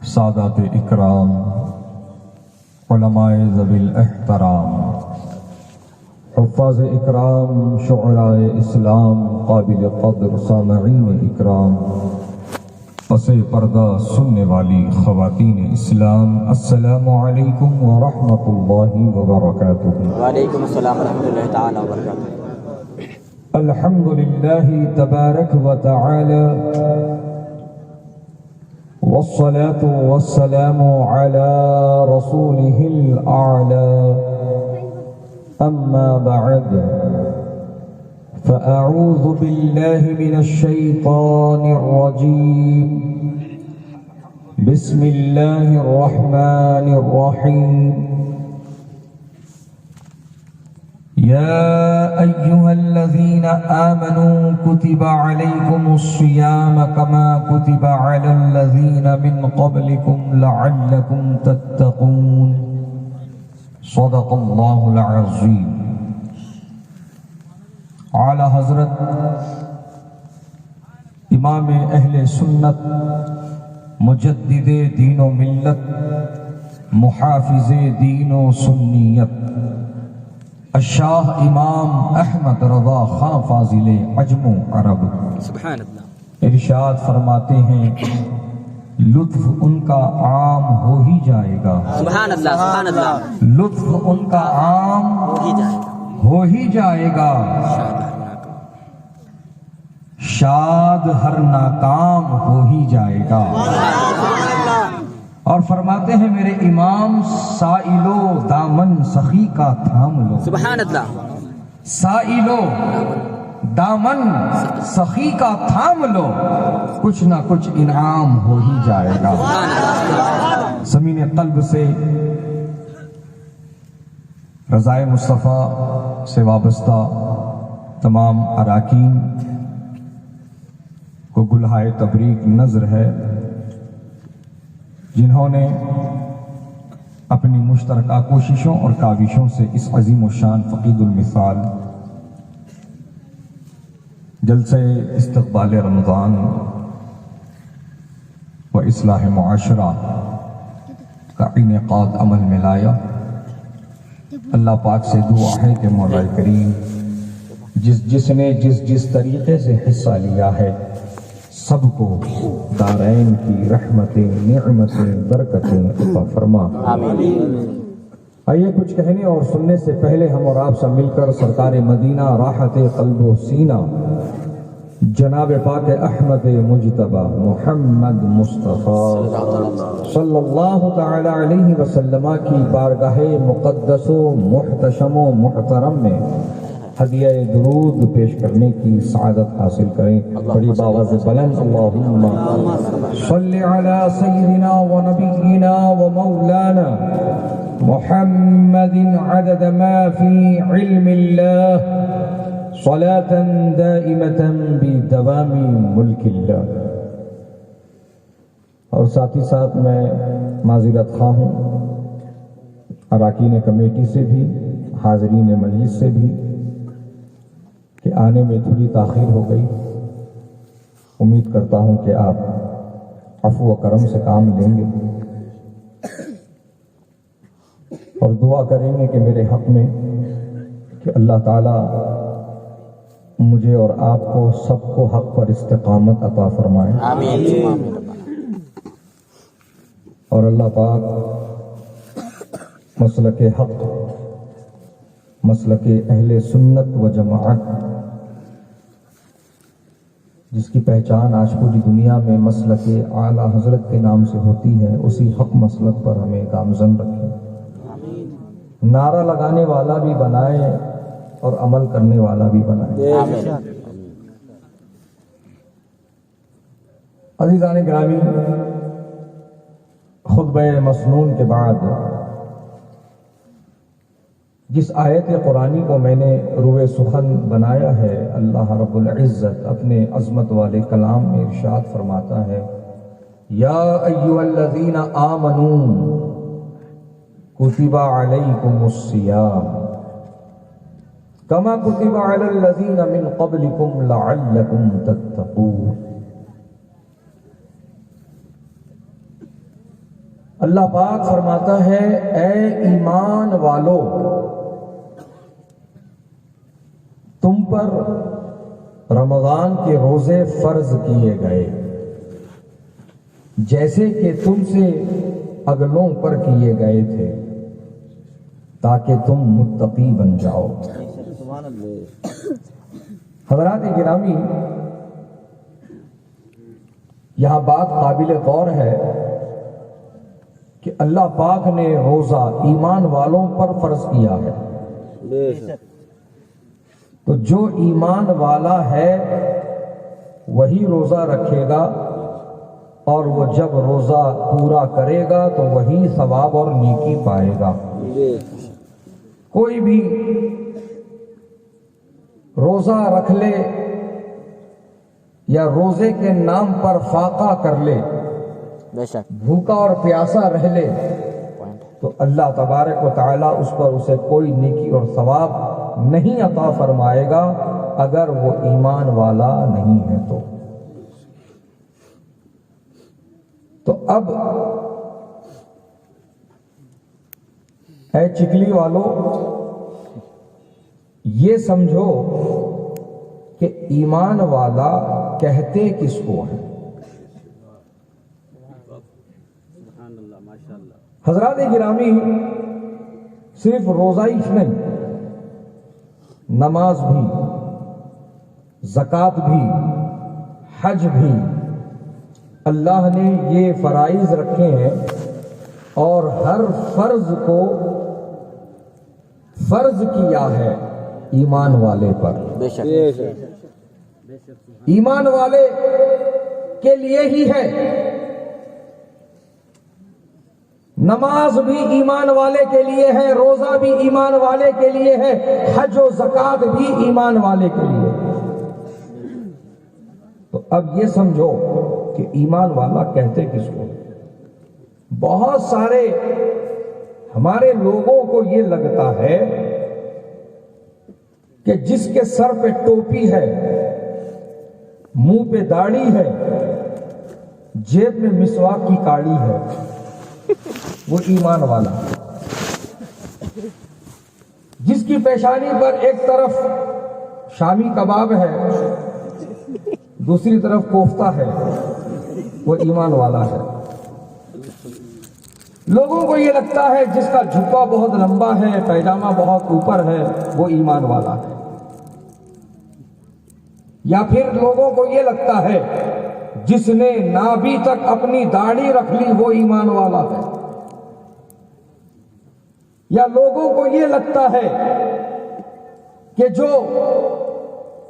سادات اکرام، علماء ذوی الاحترام، حفاظ اکرام، شعراء اسلام، قابل قدر سامعین اکرام، پس پردہ سننے والی خواتین اسلام، السلام علیکم ورحمۃ اللہ وبرکاتہ۔ وعلیکم السلام ورحمۃ اللہ تعالی وبرکاتہ۔ الحمد للہ تبارک و تعالی والصلاة والسلام على رسوله الأعلى، أما بعد فأعوذ بالله من الشيطان الرجيم، بسم الله الرحمن الرحيم، يا أيها الذين آمنوا كتب عليكم الصيام كما كتب على الذين من قبلكم لعلكم تتقون، صدق الله العظيم۔ اعلی حضرت امام اہل سنت، مجدد دین و ملت، محافظ دین و سنیت، الشاہ امام احمد رضا خان فاضل عجم و عرب سبحان اللہ ارشاد فرماتے ہیں، لطف ان کا عام ہو ہی جائے گا، سبحان اللہ سبحان اللہ، لطف ان کا عام ہو ہی جائے گا، ہو ہی جائے گا، شاد ہر ناکام ہو ہی جائے گا۔ اور فرماتے ہیں میرے امام، سائلو دامن سخی کا تھام لو، سبحان اللہ، سائلو دامن سخی کا تھام لو، کچھ نہ کچھ انعام ہو ہی جائے گا۔ زمین قلب سے رضائے مصطفیٰ سے وابستہ تمام اراکین کو گلہائے تبریک نذر ہے، جنہوں نے اپنی مشترکہ کوششوں اور کاوشوں سے اس عظیم الشان فقید المثال جلسہ استقبال رمضان و اصلاح معاشرہ کا انعقاد عمل میں لایا۔ اللہ پاک سے دعا ہے کہ مولا کریم جس نے جس طریقے سے حصہ لیا ہے، سب کو دارین کی رحمتیں، نعمتیں، برکتیں عطا فرما۔ آئیے کچھ کہنے اور سننے سے پہلے ہم اور آپ سب مل کر سرکار مدینہ راحت قلب و سینہ جناب پاک احمد مجتبی محمد مصطفیٰ صلی اللہ تعالی علیہ وسلم کی بارگاہ مقدس و محتشم و محترم میں ہدیہ درود پیش کرنے کی سعادت حاصل کریں۔ بڑی باواز بلند اللہم صلی علی سیدنا و نبینا و مولانا محمد عدد ما فی علم اللہ، صلاة دائمة بدوام ملک اللہ۔ اور ساتھ ہی ساتھ میں معذرت خواہ ہوں اراکین کمیٹی سے بھی، حاضرین مجلس سے بھی کہ آنے میں تھوڑی تاخیر ہو گئی۔ امید کرتا ہوں کہ آپ عفو و کرم سے کام لیں گے اور دعا کریں گے کہ میرے حق میں کہ اللہ تعالیٰ مجھے اور آپ کو سب کو حق پر استقامت عطا فرمائے، آمین۔ اور اللہ پاک مسلک حق، مسلک اہل سنت و جماعت، جس کی پہچان آج پوری دنیا میں مسلک اعلیٰ حضرت کے نام سے ہوتی ہے، اسی حق مسلک پر ہمیں گامزن رکھے، نعرہ لگانے والا بھی بنائے اور عمل کرنے والا بھی بنائے۔ عزیزان گرامی، خطبہ مسنون کے بعد جس آیت قرآنی کو میں نے روئے سخن بنایا ہے، اللہ رب العزت اپنے عظمت والے کلام میں ارشاد فرماتا ہے، یا ایھا الذین آمنوا کتب علیکم الصیام کما کتب علی الذین من قبلکم لعلکم تتقون۔ اللہ پاک فرماتا ہے اے ایمان والو تم پر رمضان کے روزے فرض کیے گئے جیسے کہ تم سے اگلوں پر کیے گئے تھے تاکہ تم متقی بن جاؤ۔ حضرات گرامی، یہاں بات قابل غور ہے کہ اللہ پاک نے روزہ ایمان والوں پر فرض کیا ہے، تو جو ایمان والا ہے وہی روزہ رکھے گا، اور وہ جب روزہ پورا کرے گا تو وہی ثواب اور نیکی پائے گا۔ کوئی بھی روزہ رکھ لے یا روزے کے نام پر فاقہ کر لے، بھوکا اور پیاسا رہ لے، تو اللہ تبارک و تعالی اس پر اسے کوئی نیکی اور ثواب نہیں عطا فرمائے گا اگر وہ ایمان والا نہیں ہے تو اب اے چکلی والو یہ سمجھو کہ ایمان والا کہتے کس کو ہے؟ حضرات گرامی، صرف روزہ ہی نہیں، نماز بھی، زکوٰۃ بھی، حج بھی اللہ نے یہ فرائض رکھے ہیں، اور ہر فرض کو فرض کیا ہے ایمان والے پر۔ ایمان والے کے لیے ہی ہے۔ نماز بھی ایمان والے کے لیے ہے، روزہ بھی ایمان والے کے لیے ہے، حج و زکوٰۃ بھی ایمان والے کے لیے ہے۔ تو اب یہ سمجھو کہ ایمان والا کہتے کس کو؟ بہت سارے ہمارے لوگوں کو یہ لگتا ہے کہ جس کے سر پہ ٹوپی ہے، منہ پہ داڑھی ہے، جیب میں مسواک کی کاڑی ہے، وہ ایمان والا۔ جس کی پیشانی پر ایک طرف شامی کباب ہے، دوسری طرف کوفتہ ہے، وہ ایمان والا ہے۔ لوگوں کو یہ لگتا ہے جس کا جھکا بہت لمبا ہے، پیجامہ بہت اوپر ہے، وہ ایمان والا ہے۔ یا پھر لوگوں کو یہ لگتا ہے جس نے نابی تک اپنی داڑھی رکھ لی وہ ایمان والا ہے۔ یا لوگوں کو یہ لگتا ہے کہ جو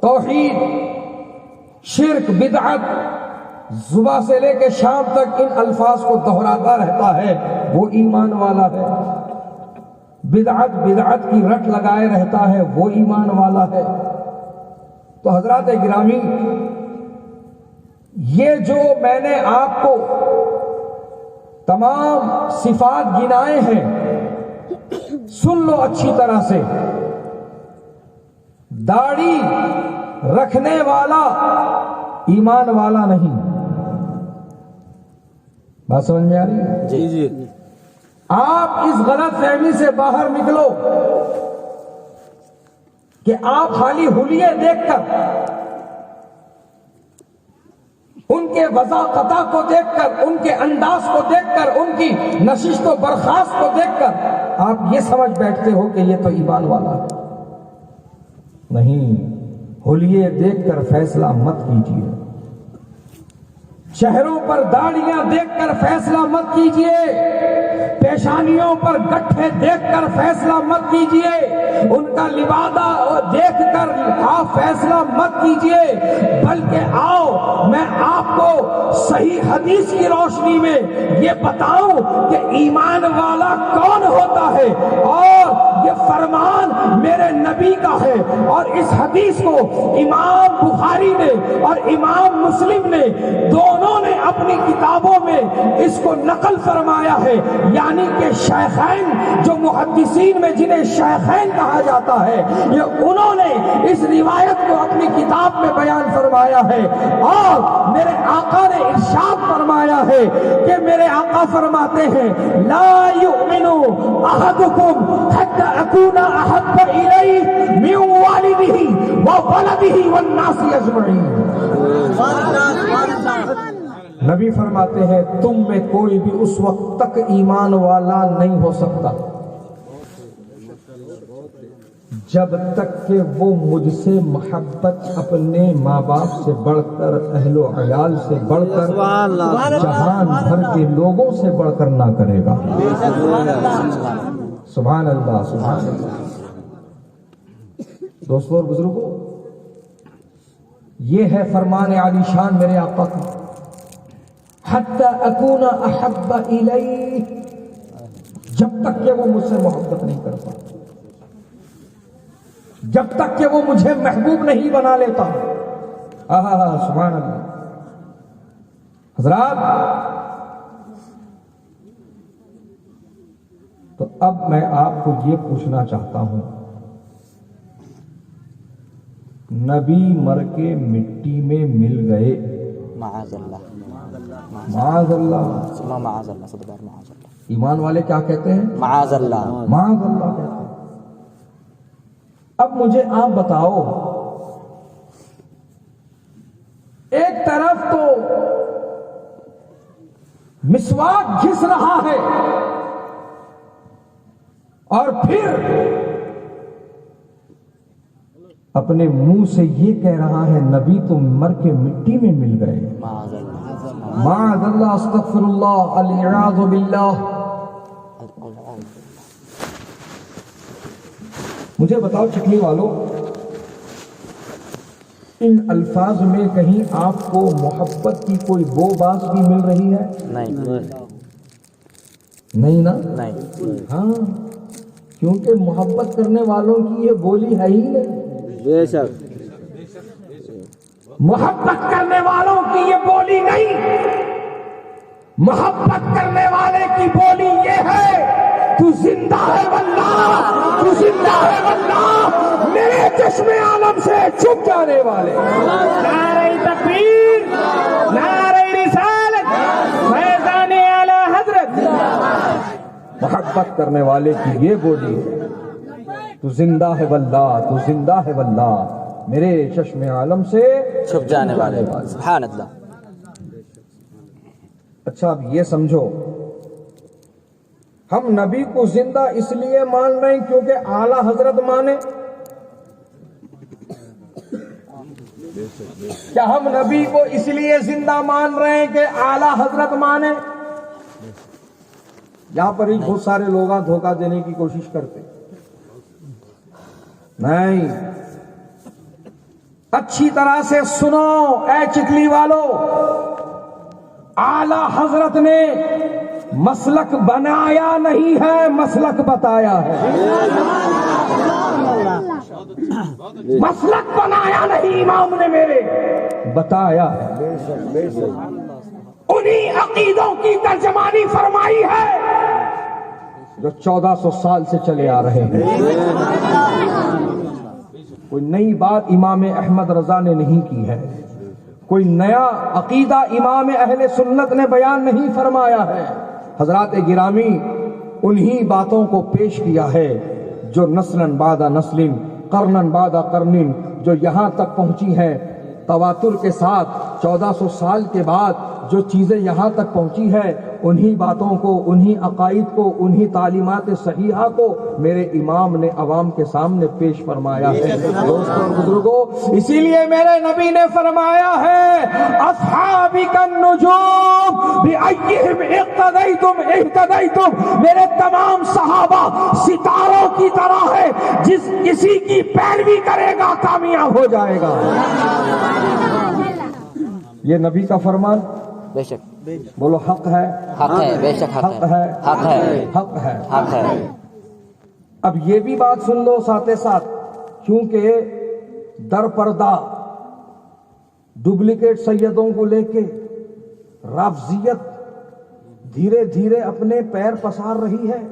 توحید، شرک، بدعت صبح سے لے کے شام تک ان الفاظ کو دہراتا رہتا ہے وہ ایمان والا ہے۔ بدعت کی رٹ لگائے رہتا ہے وہ ایمان والا ہے۔ تو حضرات گرامی، یہ جو میں نے آپ کو تمام صفات گنائے ہیں، سن لو اچھی طرح سے۔ داڑھی رکھنے والا ایمان والا نہیں۔ بات سمجھ میں آ رہی ہے؟ جی۔ آپ اس غلط فہمی سے باہر نکلو کہ آپ خالی حلیے دیکھ کر، ان کے وضاقتہ کو دیکھ کر، ان کے انداز کو دیکھ کر، ان کی نشست و برخاست کو دیکھ کر آپ یہ سمجھ بیٹھتے ہو کہ یہ تو ایمان والا ہے۔ نہیں، حلیے دیکھ کر فیصلہ مت کیجیے، چہروں پر داڑیاں دیکھ کر فیصلہ مت کیجیے، پیشانیوں پر گٹھے دیکھ کر فیصلہ مت کیجیے، ان کا لبادہ دیکھ کر آپ فیصلہ مت کیجیے، بلکہ آؤ میں آپ کو صحیح حدیث کی روشنی میں یہ بتاؤں کہ ایمان والا کون ہوتا ہے، اور یہ فرمان میرے نبی کا ہے، اور اس حدیث کو امام بخاری نے اور امام مسلم نے دونوں نے اپنی کتابوں میں اس کو نقل فرمایا ہے۔ یعنی کہ شیخین، جو محدثین میں جنہیں شیخین کہا جاتا ہے، یہ انہوں نے اس روایت کو اپنی کتاب میں بیان فرمایا ہے، اور میرے آقا نے ارشاد ارشاد فرمایا ہے کہ میرے آقا فرماتے ہیں لا یؤمن احدکم حتی اکون احب الیہ من والدہ وولدہ والناس اجمعین. نبی فرماتے ہیں تم میں کوئی بھی اس وقت تک ایمان والا نہیں ہو سکتا جب تک کہ وہ مجھ سے محبت اپنے ماں باپ سے بڑھ کر اہل و عیال سے بڑھ کر جہان بھر کے لوگوں سے بڑھ کر نہ کرے گا. سبحان اللہ سبحان اللہ. دوستوں اور بزرگوں، یہ ہے فرمان عالی شان میرے آقا کا حتی اکون احب الیہ، جب تک کہ وہ مجھ سے محبت نہیں کرتا، جب تک کہ وہ مجھے محبوب نہیں بنا لیتا. سبحان اللہ. حضرات، تو اب میں آپ کو یہ پوچھنا چاہتا ہوں، نبی مر کے مٹی میں مل گئے، معاذ اللہ معاذ اللہ، معاذ اللہ صد بار معاذ اللہ. ایمان والے کیا کہتے ہیں؟ معاذ اللہ. معاذ اللہ کہتے ہیں. اب مجھے آپ بتاؤ، ایک طرف تو مسواک گھس رہا ہے اور پھر اپنے منہ سے یہ کہہ رہا ہے نبی تو مر کے مٹی میں مل گئے. معاذ اللہ. معاذ اللہ، استغفر اللہ، الیاذ باللہ. مجھے بتاؤ چکلی والوں، ان الفاظ میں کہیں آپ کو محبت کی کوئی بو باز بھی مل رہی ہے؟ نہیں نا؟ نہیں. ہاں، کیونکہ محبت کرنے والوں کی یہ بولی ہے ہی نہیں. بے شک. محبت کرنے والوں کی یہ بولی نہیں. محبت کرنے والے کی بولی یہ ہے تو زندہ ہے واللہ، تو زندہ ہے واللہ، میرے چشم عالم سے چھپ جانے والے. نعرہ تکبیر، نعرہ رسالت، فیضان اعلی حضرت. محبت کرنے والے کی یہ بولی ہے تو زندہ ہے واللہ، تو زندہ ہے واللہ، میرے چشم عالم سے چھپ جانے والے. سبحان اللہ. اچھا، اب یہ سمجھو، ہم نبی کو زندہ اس لیے مان رہے ہیں کیونکہ اعلیٰ حضرت مانے؟ کیا ہم نبی کو اس لیے زندہ مان رہے ہیں کہ اعلیٰ حضرت مانے؟ یہاں پر ہی بہت سارے لوگ دھوکہ دینے کی کوشش کرتے. نہیں، اچھی طرح سے سنو اے چکلی والو، اعلیٰ حضرت نے مسلک بنایا نہیں ہے، مسلک بتایا ہے. مسلک بنایا نہیں، امام نے میرے بتایا ہے. انہی عقیدوں کی ترجمانی فرمائی ہے جو 1400 سال سے چلے آ رہے ہیں. کوئی نئی بات امام احمد رضا نے نہیں کی ہے، کوئی نیا عقیدہ امام اہل سنت نے بیان نہیں فرمایا ہے. حضرات گرامی، انہی باتوں کو پیش کیا ہے جو نسلاً بعد نسل، قرناً بعد قرن، جو یہاں تک پہنچی ہیں تواتر کے ساتھ. 1400 سال کے بعد جو چیزیں یہاں تک پہنچی ہے، انہی باتوں کو، انہی عقائد کو، انہی تعلیمات صحیحہ کو میرے امام نے عوام کے سامنے پیش فرمایا ہے. دوستوں اور بزرگوں، اسی لیے میرے نبی نے فرمایا ہے اصحابی کالنجوم بأیہم اقتدیتم اہتدیتم. میرے تمام صحابہ ستاروں کی طرح ہے، جس کسی کی پیروی کرے گا کامیاب ہو جائے گا. یہ نبی کا فرمان. بے شک. بولو حق ہے، حق ہے. بے شک. حق ہے، حق ہے. حق ہے، حق ہے. اب یہ بھی بات سن لو ساتھ ساتھ، کیونکہ در پردہ ڈپلیکیٹ سیدوں کو لے کے رافضیت دھیرے دھیرے اپنے پیر پسار رہی ہے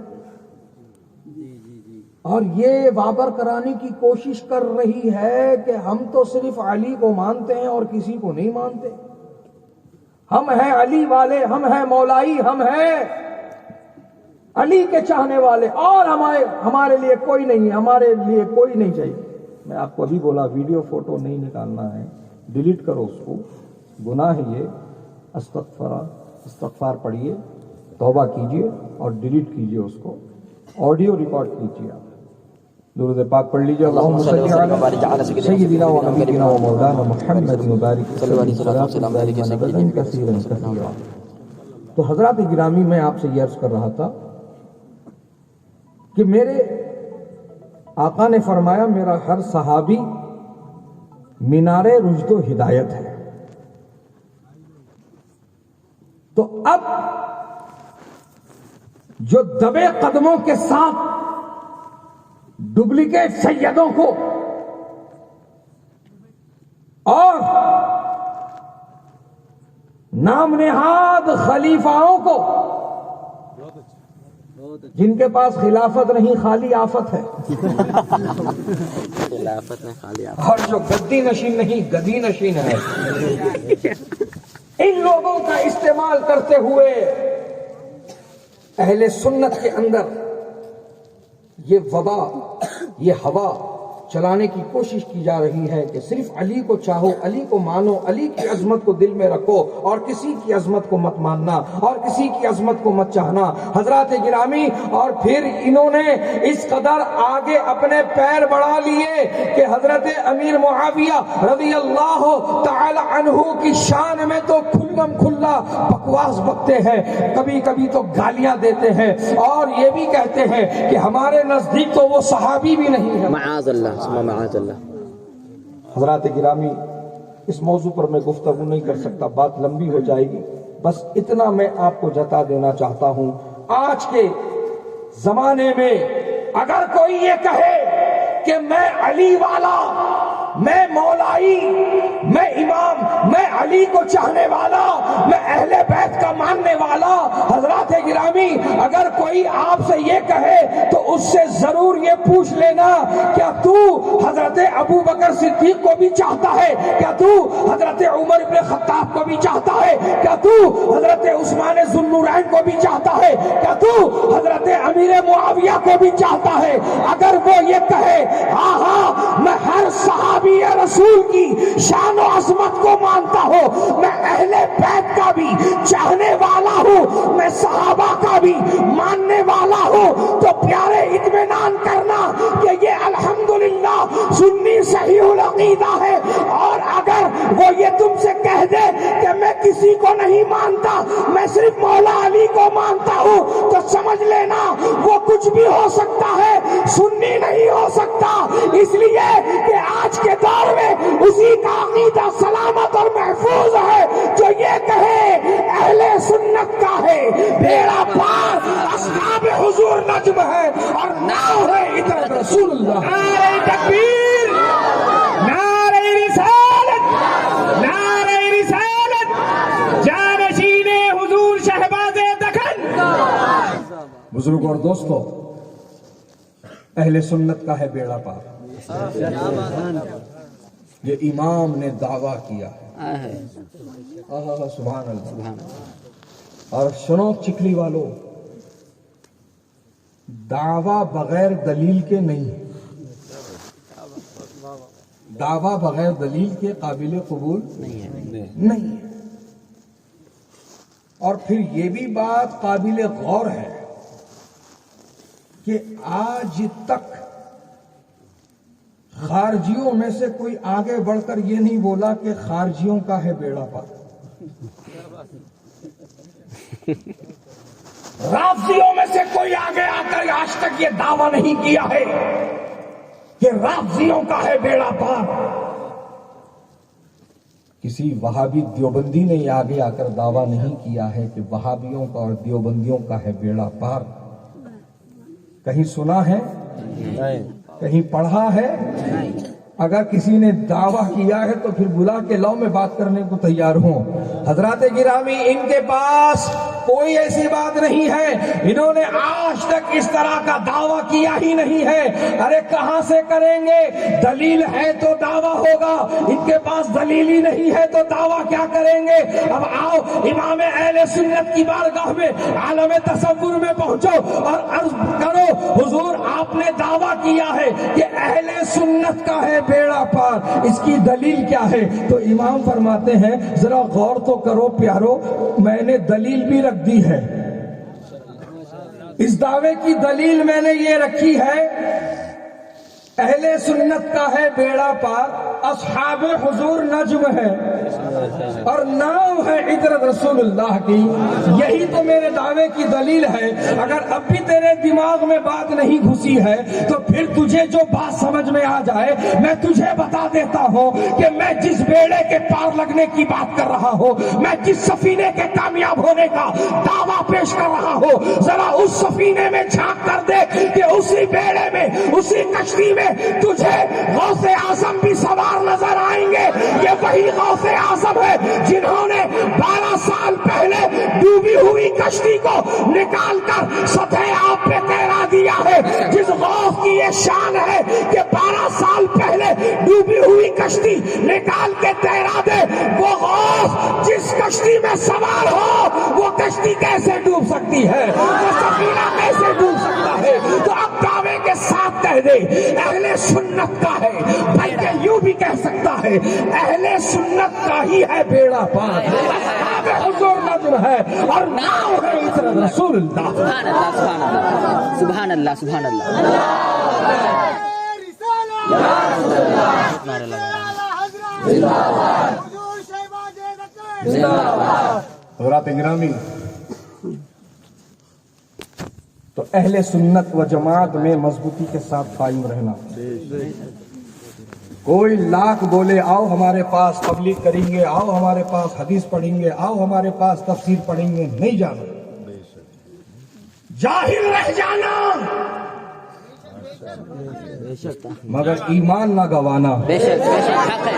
اور یہ بابر کرانے کی کوشش کر رہی ہے کہ ہم تو صرف علی کو مانتے ہیں اور کسی کو نہیں مانتے. ہم ہیں علی والے، ہم ہیں مولائی، ہم ہیں علی کے چاہنے والے، اور ہمارے لیے کوئی نہیں ہے، ہمارے لیے کوئی نہیں چاہیے۔ میں آپ کو ابھی بولا ویڈیو فوٹو نہیں نکالنا ہے، ڈیلیٹ کرو اس کو، گناہ ہے یہ۔ استغفار پڑھیے، توبہ کیجئے اور ڈیلیٹ کیجئے اس کو، آڈیو ریکارڈ کیجئے۔ آپ درود پاک پڑھ لیجئے، اللہم صلی علی سیدنا و نبینا و مولانا محمد مبارک کثیرا کثیرا۔ تو حضرات گرامی، میں آپ سے یہ عرض کر رہا تھا کہ میرے آقا نے فرمایا میرا ہر صحابی مینار رشد و ہدایت ہے۔ تو اب جو دبے قدموں کے ساتھ ڈپلیکیٹ سیدوں کو اور نام نہاد خلیفاؤں کو، جن کے پاس خلافت نہیں خالی آفت ہے، خلافت میں خالی آپ اور جو گدی نشین نہیں گدی نشین ہے، ان لوگوں کا استعمال کرتے ہوئے اہل سنت کے اندر یہ وبا، یہ ہوا چلانے کی کوشش کی جا رہی ہے کہ صرف علی کو چاہو، علی کو مانو، علی کی عظمت کو دل میں رکھو، اور کسی کی عظمت کو مت ماننا اور کسی کی عظمت کو مت چاہنا۔ حضرات گرامی، اور پھر انہوں نے اس قدر آگے اپنے پیر بڑھا لیے کہ حضرت امیر معاویہ رضی اللہ تعالی عنہ کی شان میں تو کھلم کھلا بکواس بکتے ہیں، کبھی کبھی تو گالیاں دیتے ہیں، اور یہ بھی کہتے ہیں کہ ہمارے نزدیک تو وہ صحابی بھی نہیں ہے۔ معاذ اللہ ثم معاذ اللہ۔ حضرات گرامی، اس موضوع پر میں گفتگو نہیں کر سکتا، بات لمبی ہو جائے گی، بس اتنا میں آپ کو جتا دینا چاہتا ہوں۔ آج کے زمانے میں اگر کوئی یہ کہے کہ میں علی والا، میں مولائی، میں امام، میں علی کو چاہنے والا، میں اہل بیت کا ماننے والا، حضرات گرامی اگر کوئی آپ سے یہ کہے تو اس سے ضرور یہ پوچھ لینا، کیا تو حضرت ابو بکر صدیق کو بھی چاہتا ہے؟ کیا تو حضرت عمر ابن خطاب کو بھی چاہتا ہے؟ کیا تو حضرت عثمان ذو النورین کو بھی چاہتا ہے؟ کیا تو حضرت امیر معاویہ کو بھی چاہتا ہے؟ اگر وہ یہ کہے ہاں ہاں میں ہر صحابی رسول کی شان و عظمت کو مانتا ہوں، میں اہل بیت کا بھی چاہنے والا ہوں، میں صحابہ کا بھی ماننے والا ہوں، تو پیارے اطمینان کرنا کہ یہ الحمدللہ سنی صحیح العقیدہ ہے۔ اور اگر وہ یہ تم سے کہہ دے کہ میں کسی کو نہیں مانتا، میں صرف مولا علی کو مانتا ہوں، تو سمجھ لینا وہ کچھ بھی ہو سکتا ہے، سنی نہیں ہو سکتا، اس لیے کہ آج کے دور میں اسی کا عقیدہ سلامت اور محفوظ ہے جو یہ کہے اہل سنت کا ہے بیڑا پار، اصحاب حضور نجم ہے اور ناؤ ہے اطاعت رسول اللہ۔ نعرہ تکبیر، نعرہ رسالت، نعرہ رسالت، جانشین حضور شہباز دکن۔ بزرگ اور دوستو، اہل سنت کا ہے بیڑا پار، یہ امام نے دعویٰ کیا ہے، سبحان اللہ۔ اور سنو چکلی والو، دعویٰ بغیر دلیل کے نہیں، دعویٰ بغیر دلیل کے قابل قبول نہیں ہے۔ اور پھر یہ بھی بات قابل غور ہے کہ آج تک خارجیوں میں سے کوئی آگے بڑھ کر یہ نہیں بولا کہ خارجیوں کا ہے بیڑا پار، رافضیوں میں سے کوئی آگے آ کر آج تک یہ دعویٰ نہیں کیا ہے کہ رافضیوں کا ہے بیڑا پار۔ کسی وہابی دیوبندی نے آگے آ کر دعویٰ نہیں کیا ہے کہ وہابیوں کا اور دیوبندیوں کا ہے بیڑا پار۔ کہیں سنا ہے؟ کہیں پڑھا ہے؟ اگر کسی نے دعویٰ کیا ہے تو پھر بلا کے لاؤ، میں بات کرنے کو تیار ہوں۔ حضرات گرامی، ان کے پاس کوئی ایسی بات نہیں ہے، انہوں نے آج تک اس طرح کا دعویٰ کیا ہی نہیں ہے۔ ارے کہاں سے کریں گے؟ دلیل ہے تو دعویٰ ہوگا، ان کے پاس دلیل ہی نہیں ہے تو دعویٰ کیا کریں گے؟ اب آؤ امام اہل سنت کی بارگاہ میں، عالم تصور میں پہنچو اور عرض کرو حضور آپ نے دعویٰ کیا ہے کہ اہل سنت کا ہے بیڑا پار، اس کی دلیل کیا ہے؟ تو امام فرماتے ہیں ذرا غور تو کرو پیارو، میں نے دلیل بھی رکھ دی ہے، اس دعوے کی دلیل میں نے یہ رکھی ہے، اہل سنت کا ہے بیڑا پار، اصحاب حضور نجم ہے اور نام ہے عطرت رسول اللہ کی، یہی تو میرے دعوے کی دلیل ہے۔ اگر اب بھی تیرے دماغ میں بات نہیں گھسی ہے تو پھر تجھے جو بات سمجھ میں آ جائے میں تجھے بتا دیتا ہوں کہ میں جس بیڑے کے پار لگنے کی بات کر رہا ہوں، میں جس سفینے کے کامیاب ہونے کا دعویٰ پیش کر رہا ہوں، ذرا اس سفینے میں جھانک کر دیکھ کہ اسی بیڑے میں، اسی کشتی میں تجھے غوث اعظم بھی سوار نظر آئیں گے۔ یہ وہی غوث اعظم ہے جنہوں نے 12 سال پہلے ڈوبی ہوئی کشتی کو نکال کر سطح آب پہ تیرا دیا ہے۔ جس غوث کی یہ شان ہے کہ 12 سال پہلے ڈوبی ہوئی کشتی نکال کے تیرا دے، وہ غوث جس کشتی میں سوار ہو وہ کشتی کیسے ڈوب سکتی ہے، وہ سفینہ کیسے ڈوب سکتا ہے؟ تو اب دعوے کے ساتھ کہہ دے اہل سنت کا ہے، بلکہ یوں بھی کہہ سکتا ہے اہل سنت کا ہی ہے بیڑا پار، اصحاب حضور نجم ہے اور نام ہے عطرت رسول اللہ۔ سبحان اللہ سبحان اللہ سبحان اللہ۔ حضرات گرامی، تو اہل سنت و جماعت میں مضبوطی کے ساتھ قائم رہنا۔ کوئی لاکھ بولے آؤ ہمارے پاس تبلیغ کریں گے، آؤ ہمارے پاس حدیث پڑھیں گے، آؤ ہمارے پاس تفسیر پڑھیں گے، نہیں جانا، جاہل رہ جانا مگر ایمان نہ گوانا، بے شک حق ہے،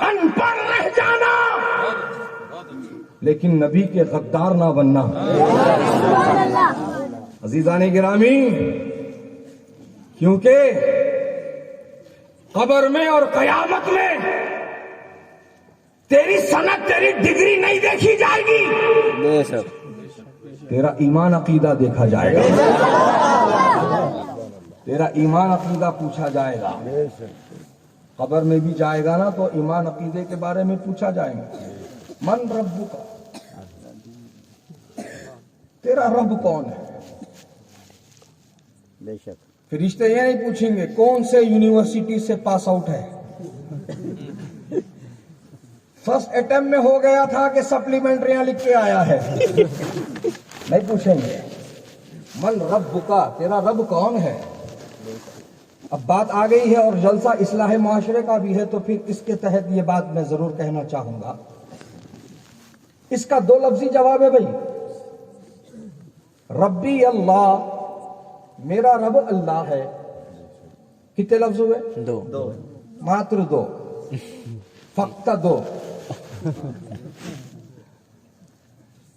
ان پڑھ رہ جانا لیکن نبی کے غدار نہ بننا۔ عزیزان گرامی، کیونکہ قبر میں اور قیامت میں تیری سند، تیری ڈگری نہیں دیکھی جائے گی، بے شک تیرا ایمان عقیدہ دیکھا جائے گا، تیرا ایمان عقیدہ پوچھا جائے گا۔ قبر میں بھی جائے گا نا تو ایمان عقیدے کے بارے میں پوچھا جائے گا، من ربک، تیرا رب کون ہے؟ بے شک فرشتے یہ نہیں پوچھیں گے کون سے یونیورسٹی سے پاس آؤٹ ہے، فرسٹ اٹیمپٹ میں ہو گیا تھا کہ سپلیمنٹریاں لکھ کے آیا ہے، نہیں پوچھیں گے۔ من ربک، تیرا رب کون ہے؟ اب بات آ گئی ہے اور جلسہ اصلاح معاشرے کا بھی ہے تو پھر اس کے تحت یہ بات میں ضرور کہنا چاہوں گا۔ اس کا 2 لفظی جواب ہے بھائی، ربی اللہ، میرا رب اللہ ہے۔ کتنے لفظ ہوئے؟ 2، ماتر 2، فقط 2۔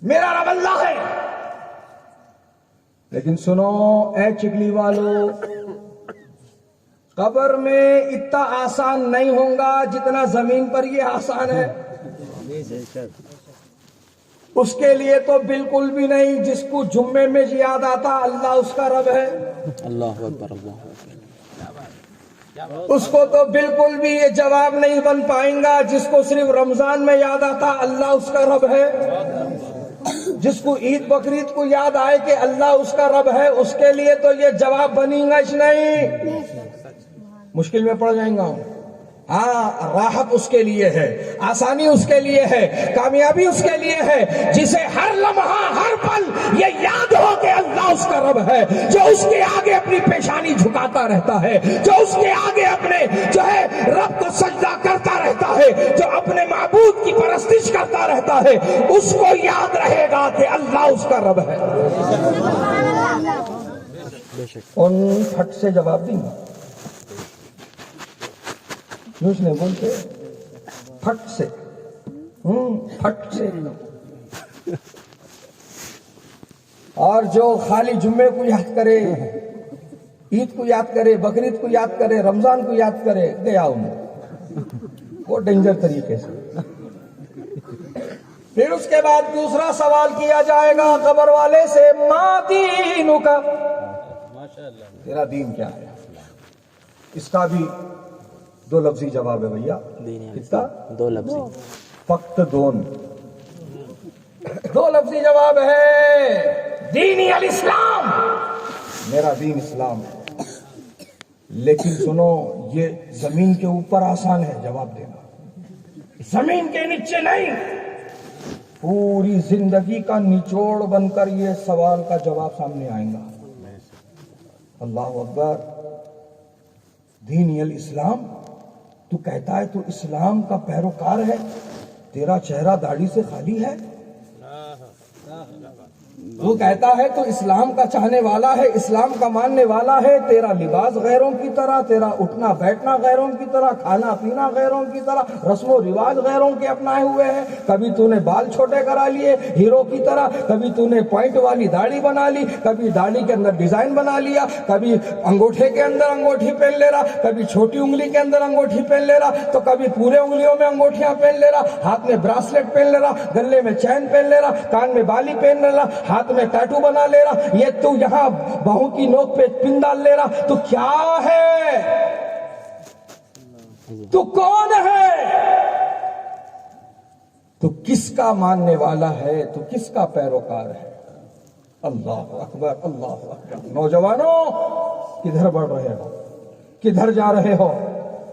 میرا رب اللہ ہے، لیکن سنو اے چکلی والو، قبر میں اتنا آسان نہیں ہوگا جتنا زمین پر یہ آسان ہے۔ اس کے لیے تو بالکل بھی نہیں، جس کو جمعے میں یاد آتا اللہ اس کا رب ہے، اللہ اکبر اللہ اس کو تو بالکل بھی یہ جواب نہیں بن پائیں گا۔ جس کو صرف رمضان میں یاد آتا اللہ اس کا رب ہے، جس کو عید بقرعید کو یاد آئے کہ اللہ اس کا رب ہے، اس کے لیے تو یہ جواب بنی گا نہیں، مشکل میں پڑ جائیں گا۔ ہاں، راحت اس کے لیے ہے، آسانی اس کے لیے ہے، کامیابی اس کے لیے ہے جسے ہر لمحہ ہر پل یہ یاد ہو کہ اللہ اس کا رب ہے، جو اس کے آگے اپنی پیشانی جھکاتا رہتا ہے، جو اس کے آگے اپنے جو ہے رب کو سجدہ کرتا رہتا ہے، جو اپنے معبود کی پرستش کرتا رہتا ہے، اس کو یاد رہے گا کہ اللہ اس کا رب ہے۔ ان پھٹ سے جواب دیں گا، یوش نہیں بولتے، پھٹ سے، پھٹ سے اور جو خالی جمعے کو یاد کرے، عید کو یاد کرے، بقرعید کو یاد کرے، رمضان کو یاد کرے، گیا انہیں وہ ڈینجر طریقے سے۔ پھر اس کے بعد دوسرا سوال کیا جائے گا قبر والے سے، ما دینک، تیرا دین کیا ہے؟ اس کا بھی دو لفظی جواب ہے بھیا، کتنا؟ دو لفظی، فقط دو لفظی جواب ہے، دینی الاسلام، میرا دین اسلام ہے۔ لیکن سنو، یہ زمین کے اوپر آسان ہے جواب دینا، زمین کے نیچے نہیں۔ پوری زندگی کا نچوڑ بن کر یہ سوال کا جواب سامنے آئے گا۔ اللہ اکبر، دین الاسلام، تو کہتا ہے تو اسلام کا پیروکار ہے، تیرا چہرہ داڑھی سے خالی ہے؟ وہ کہتا ہے تو اسلام کا چاہنے والا ہے، اسلام کا ماننے والا ہے، تیرا لباس غیروں کی طرح، تیرا اٹھنا بیٹھنا غیروں کی طرح، کھانا پینا غیروں کی طرح، رسم و رواج غیروں کے اپنائے ہوئے ہیں۔ کبھی تو نے بال چھوٹے کرا لیے ہیرو کی طرح، کبھی تو نے پوائنٹ والی داڑھی بنا لی، کبھی داڑھی کے اندر ڈیزائن بنا لیا، کبھی انگوٹھے کے اندر انگوٹھی پہن لے رہا، کبھی چھوٹی انگلی کے اندر انگوٹھی پہن لے رہا، تو کبھی پورے انگلیوں میں انگوٹھیاں پہن لے رہا، ہاتھ میں براسلیٹ پہن لے رہا، گلے میں چین پہن لے رہا، کان میں بالی پہن لے رہا، ہاتھ میں ٹیٹو بنا لے رہا، یہ تو یہاں باہوں کی نوک پہ پن ڈال لے رہا، تو کیا ہے؟ تو کون ہے؟ تو کس کا ماننے والا ہے؟ تو کس کا پیروکار ہے؟ اللہ اکبر، اللہ اکبر۔ نوجوانوں، کدھر بڑھ رہے ہو؟ کدھر جا رہے ہو؟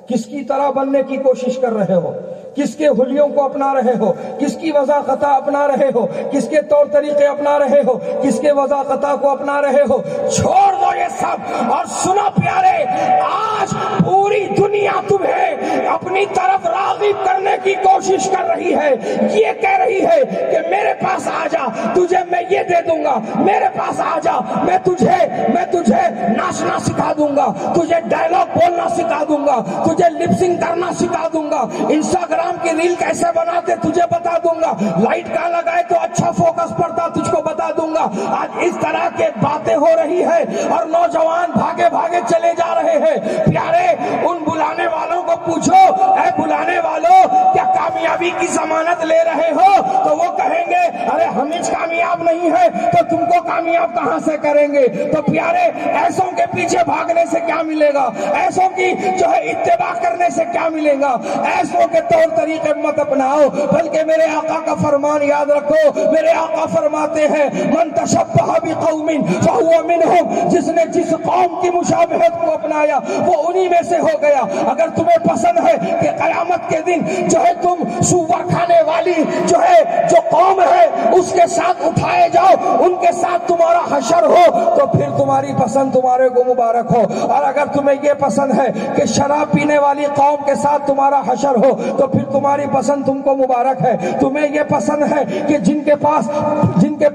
کس کی طرح بننے کی کوشش کر رہے ہو؟ کس کے حلیوں کو اپنا رہے ہو؟ کس کی وضاقت اپنا رہے ہو؟ کس کے طور طریقے اپنا رہے ہو؟ کس کے وضاقت کو اپنا رہے ہو؟ چھوڑ دو یہ سب اور سنو پیارے، آج پوری دنیا تمہیں اپنی طرف راغب کرنے کی کوشش کر رہی ہے، یہ کہہ رہی ہے کہ میرے پاس آ جا، تجھے میں یہ دے دوں گا، میرے پاس آ جا، میں تجھے ناچنا سکھا دوں گا، تجھے ڈائلاگ بولنا سکھا دوں گا، تجھے لپسنگ کرنا سکھا دوں گا، انسٹاگرام کی ریل کیسے بناتے تجھے بتا دوں گا، لائٹ کہاں لگائے تو اچھا فوکس پڑتا تجھ کو بتا دوں گا۔ آج اس طرح کے باتیں ہو رہی ہے اور نوجوان بھاگے بھاگے چلے جا رہے ہیں۔ پیارے، ان بلانے والوں کو پوچھو، اے بلانے والوں، کیا کامیابی کی ضمانت لے رہے ہو؟ تو وہ کہیں گے ارے ہم ہی کامیاب نہیں ہے تو تم کو کامیاب کہاں سے کریں گے؟ تو پیارے، ایسوں کے پیچھے بھاگنے سے کیا ملے گا؟ ایسوں کی جو ہے اتباع کرنے سے کیا ملے گا؟ ایسوں کے طور طریقے مت اپناؤ، بلکہ میرے آقا کا فرمان یاد رکھو۔ میرے آقا فرماتے ہیں من تشبہ بقوم فہو منہم، جس نے جس قوم کی مشابہت کو اپنایا وہ انہی میں سے ہو گیا۔ اگر تمہیں پسند ہے کہ قیامت کے دن جو ہے تم سور کھانے والی جو قوم ہے اس کے ساتھ اٹھائے جاؤ، ان کے ساتھ تمہارا حشر ہو، تو پھر تمہاری پسند تمہارے کو مبارک ہو۔ اور اگر تمہیں یہ پسند ہے کہ شراب پینے والی قوم کے ساتھ تمہارا حشر ہو، تو پھر تمہاری پسند تم کو مبارک ہے۔ تمہیں یہ پسند ہے کہ جن کے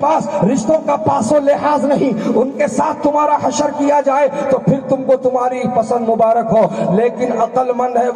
پاس رشتوں کا پاس و لحاظ نہیں، ان کے ساتھ تمہارا حشر کیا جائے، تو پھر تم کو تمہاری پسند مبارک ہو۔ لیکن عقل مند ہے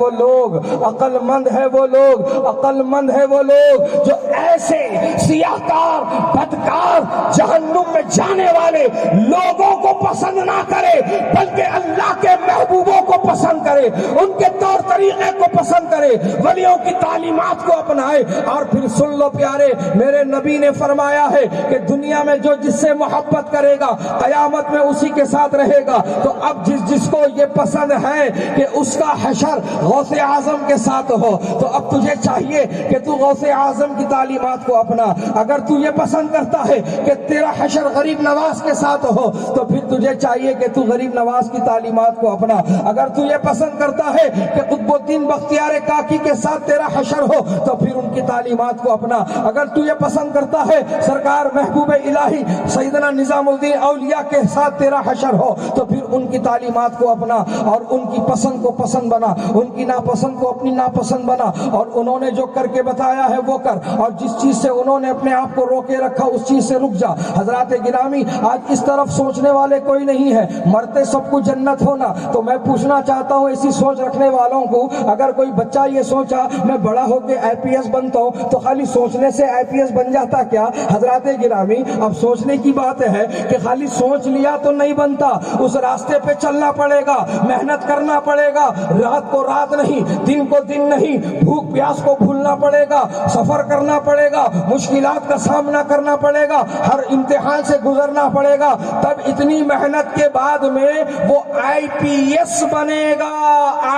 وہ لوگ جو ایسے سیاہکار بدکار جہنم میں جانے والے لوگوں کو پسند نہ کرے، بلکہ اللہ کے محبوبوں کو پسند کرے، ان کے طور طریقے کو پسند کرے، ولیوں کی تعلیمات کو اپنائے۔ اور پھر سن لو پیارے، میرے نبی نے فرمایا ہے کہ دنیا میں جو جس سے محبت کرے گا قیامت میں اسی کے ساتھ رہے گا۔ تو اب جس کو یہ پسند ہے کہ اس کا حشر غوث اعظم کے ساتھ ہو، تو اب تجھے چاہیے کہ تو غوث اعظم کی تعلیمات کو اپنا۔ اگر تو یہ پسند کرتا ہے کہ تیرا حشر غریب نواز کے ساتھ ہو، تو پھر تجھے چاہیے کہ تو غریب نواز کی تعلیمات کو اپنا۔ اگر تو یہ پسند کرتا ہے کہ قطب الدین بختیار کاکی کے ساتھ تیرا حشر ہو، تو پھر ان کی تعلیمات کو اپنا۔ اگر تو یہ پسند کرتا ہے سرکار محبوب الہی سیدنا نظام الدین اولیاء کے ساتھ تیرا حشر ہو، تو پھر ان کی تعلیمات کو اپنا، اور ان کی پسند کو پسند بنا، ان کی ناپسند کو اپنی ناپسند بنا، اور انہوں نے جو کر کے بتایا ہے وہ کر، اور جس چیز سے انہوں نے اپنے آپ کو روکے رکھا اس چیز سے رک جا۔ حضرات گرامی، آج اس طرف سوچنے والے کوئی نہیں ہے، مرتے سب کو جنت ہونا، تو میں پوچھنا چاہتا ہوں ایسی سوچ رکھنے والوں کو، اگر کوئی بچہ یہ سوچا میں بڑا ہو کے IPS بنتا ہوں تو خالی سوچنے سے IPS بن جاتا کیا؟ حضرات گرامی، اب سوچنے کی بات ہے کہ خالی سوچ لیا تو نہیں بنتا، اس راستے پہ چلنا پڑے گا، محنت کرنا پڑے گا، رات کو رات نہیں، دن کو دن نہیں، بھوک پیاس کو بھولنا پڑے گا، سفر کرنا پڑے گا، مشکلات کا سامنا کرنا پڑے گا، ہر امتحان سے گزرنا پڑے گا، تب اتنی محنت کے بعد میں وہ IPS بنے گا،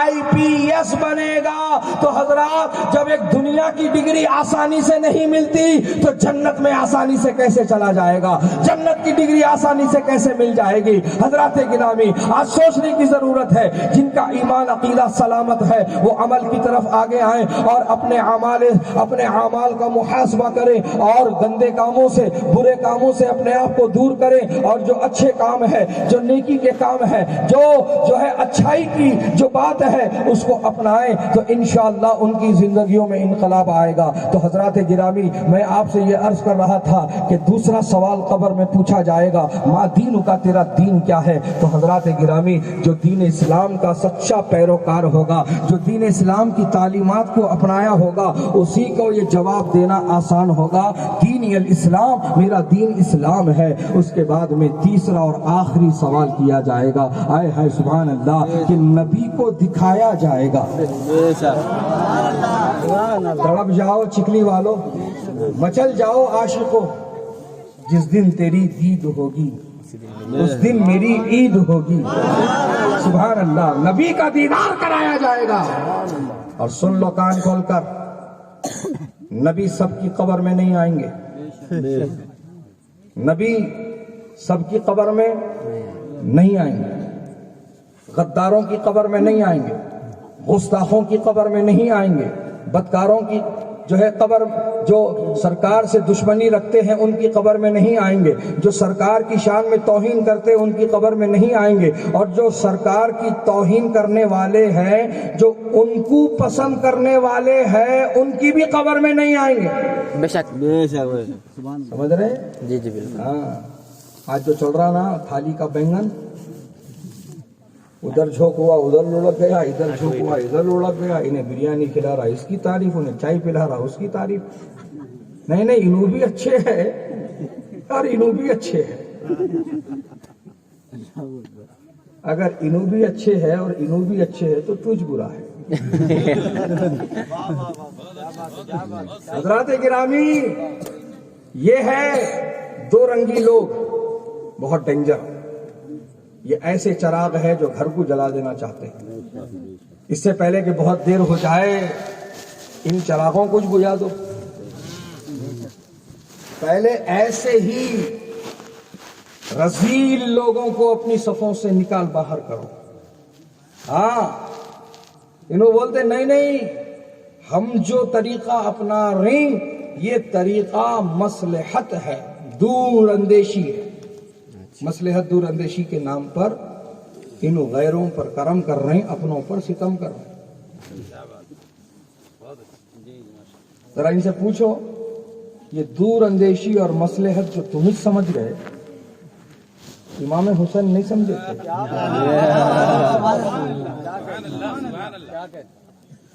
IPS بنے گا۔ تو حضرات جب ایک دنیا کی ڈگری آسانی سے نہیں ملتی تو جنت میں آسانی سے کیسے چلا جائے گا؟ جنت کی ڈگری آسانی سے کیسے مل جائے گی؟ حضرات گرامی، آج سوچنے کی ضرورت ہے، جن کا ایمان عقیدہ سلامت ہے وہ عمل کی طرف آگے آئیں اور اپنے اعمال کا محاسبہ کریں اور گندے کاموں سے، برے کاموں سے اپنے آپ کو دور کریں، اور جو اچھے کام ہے، جو نیکی کے کام ہے، جو ہے اچھائی کی جو بات ہے اس کو اپنائیں تو انشاءاللہ ان کی زندگیوں میں انقلاب آئے گا۔ تو حضرات گرامی، میں آپ سے یہ عرض کر رہا تھا کہ دوسرا سوال قبر میں پوچھا جائے گا، ماں دین کا، تیرا دین کیا ہے؟ تو حضرات گرامی، جو دین اسلام کا سچا پیروکار ہوگا، جو دین اسلام کی تعلیمات کو اپنایا ہوگا، اسی کو یہ جواب دینا آسان ہوگا، دین الاسلام، میرا دین اسلام ہے۔ اس کے بعد میں تیسرا اور آخری سوال کیا جائے گا، آئے ہائے سبحان اللہ، کہ نبی کو دکھایا جائے گا۔ تڑپ جاؤ چکلی والو، مچل جاؤ عاشقو، جس دن تیری دید ہوگی اس دن میری عید ہوگی۔ سبحان اللہ، نبی کا دیدار کرایا جائے گا۔ اور سن لو کان کھول کر، نبی سب کی قبر میں نہیں آئیں گے، نبی سب کی قبر میں نہیں آئیں گے، غداروں کی قبر میں نہیں آئیں گے، گستاخوں کی قبر میں نہیں آئیں گے، بدکاروں کی جو ہے قبر، جو سرکار سے دشمنی رکھتے ہیں ان کی قبر میں نہیں آئیں گے، جو سرکار کی شان میں توہین کرتے ہیں ان کی قبر میں نہیں آئیں گے، اور جو سرکار کی توہین کرنے والے ہیں، جو ان کو پسند کرنے والے ہیں، ان کی بھی قبر میں نہیں آئیں گے۔ بے شک سمجھ رہے ہیں؟ جی جی بالکل۔ ہاں، آج جو چل رہا نا تھالی کا بینگن، ادھر جھوک ہوا ادھر لڑک گیا، ادھر جھوک ہوا ادھر لڑک گیا، انہیں بریانی کھلا رہا اس کی تعریف، انہیں چائے پلا رہا اس کی تعریف۔ نہیں انہوں بھی اچھے ہیں اور انہوں بھی اچھے ہیں۔ اگر انہوں بھی اچھے ہیں اور انہوں بھی اچھے ہیں تو تجھ برا ہے۔ حضرات گرامی، یہ ہے دو رنگی لوگ، بہت ڈینجر۔ یہ ایسے چراغ ہے جو گھر کو جلا دینا چاہتے ہیں۔ اس سے پہلے کہ بہت دیر ہو جائے ان چراغوں کو بجھا دو، پہلے ایسے ہی رذیل لوگوں کو اپنی صفوں سے نکال باہر کرو۔ ہاں، انہوں بولتے نہیں، ہم جو طریقہ اپنا رہے یہ طریقہ مصلحت ہے، دور اندیشی ہے۔ مصلحت دور اندیشی کے نام پر انہوں غیروں پر کرم کر رہے ہیں، اپنوں پر ستم کر رہے ہیں۔ ذرا ان سے پوچھو، یہ دور اندیشی اور مصلحت جو تم سمجھ گئے، امام حسین نہیں سمجھے تھے؟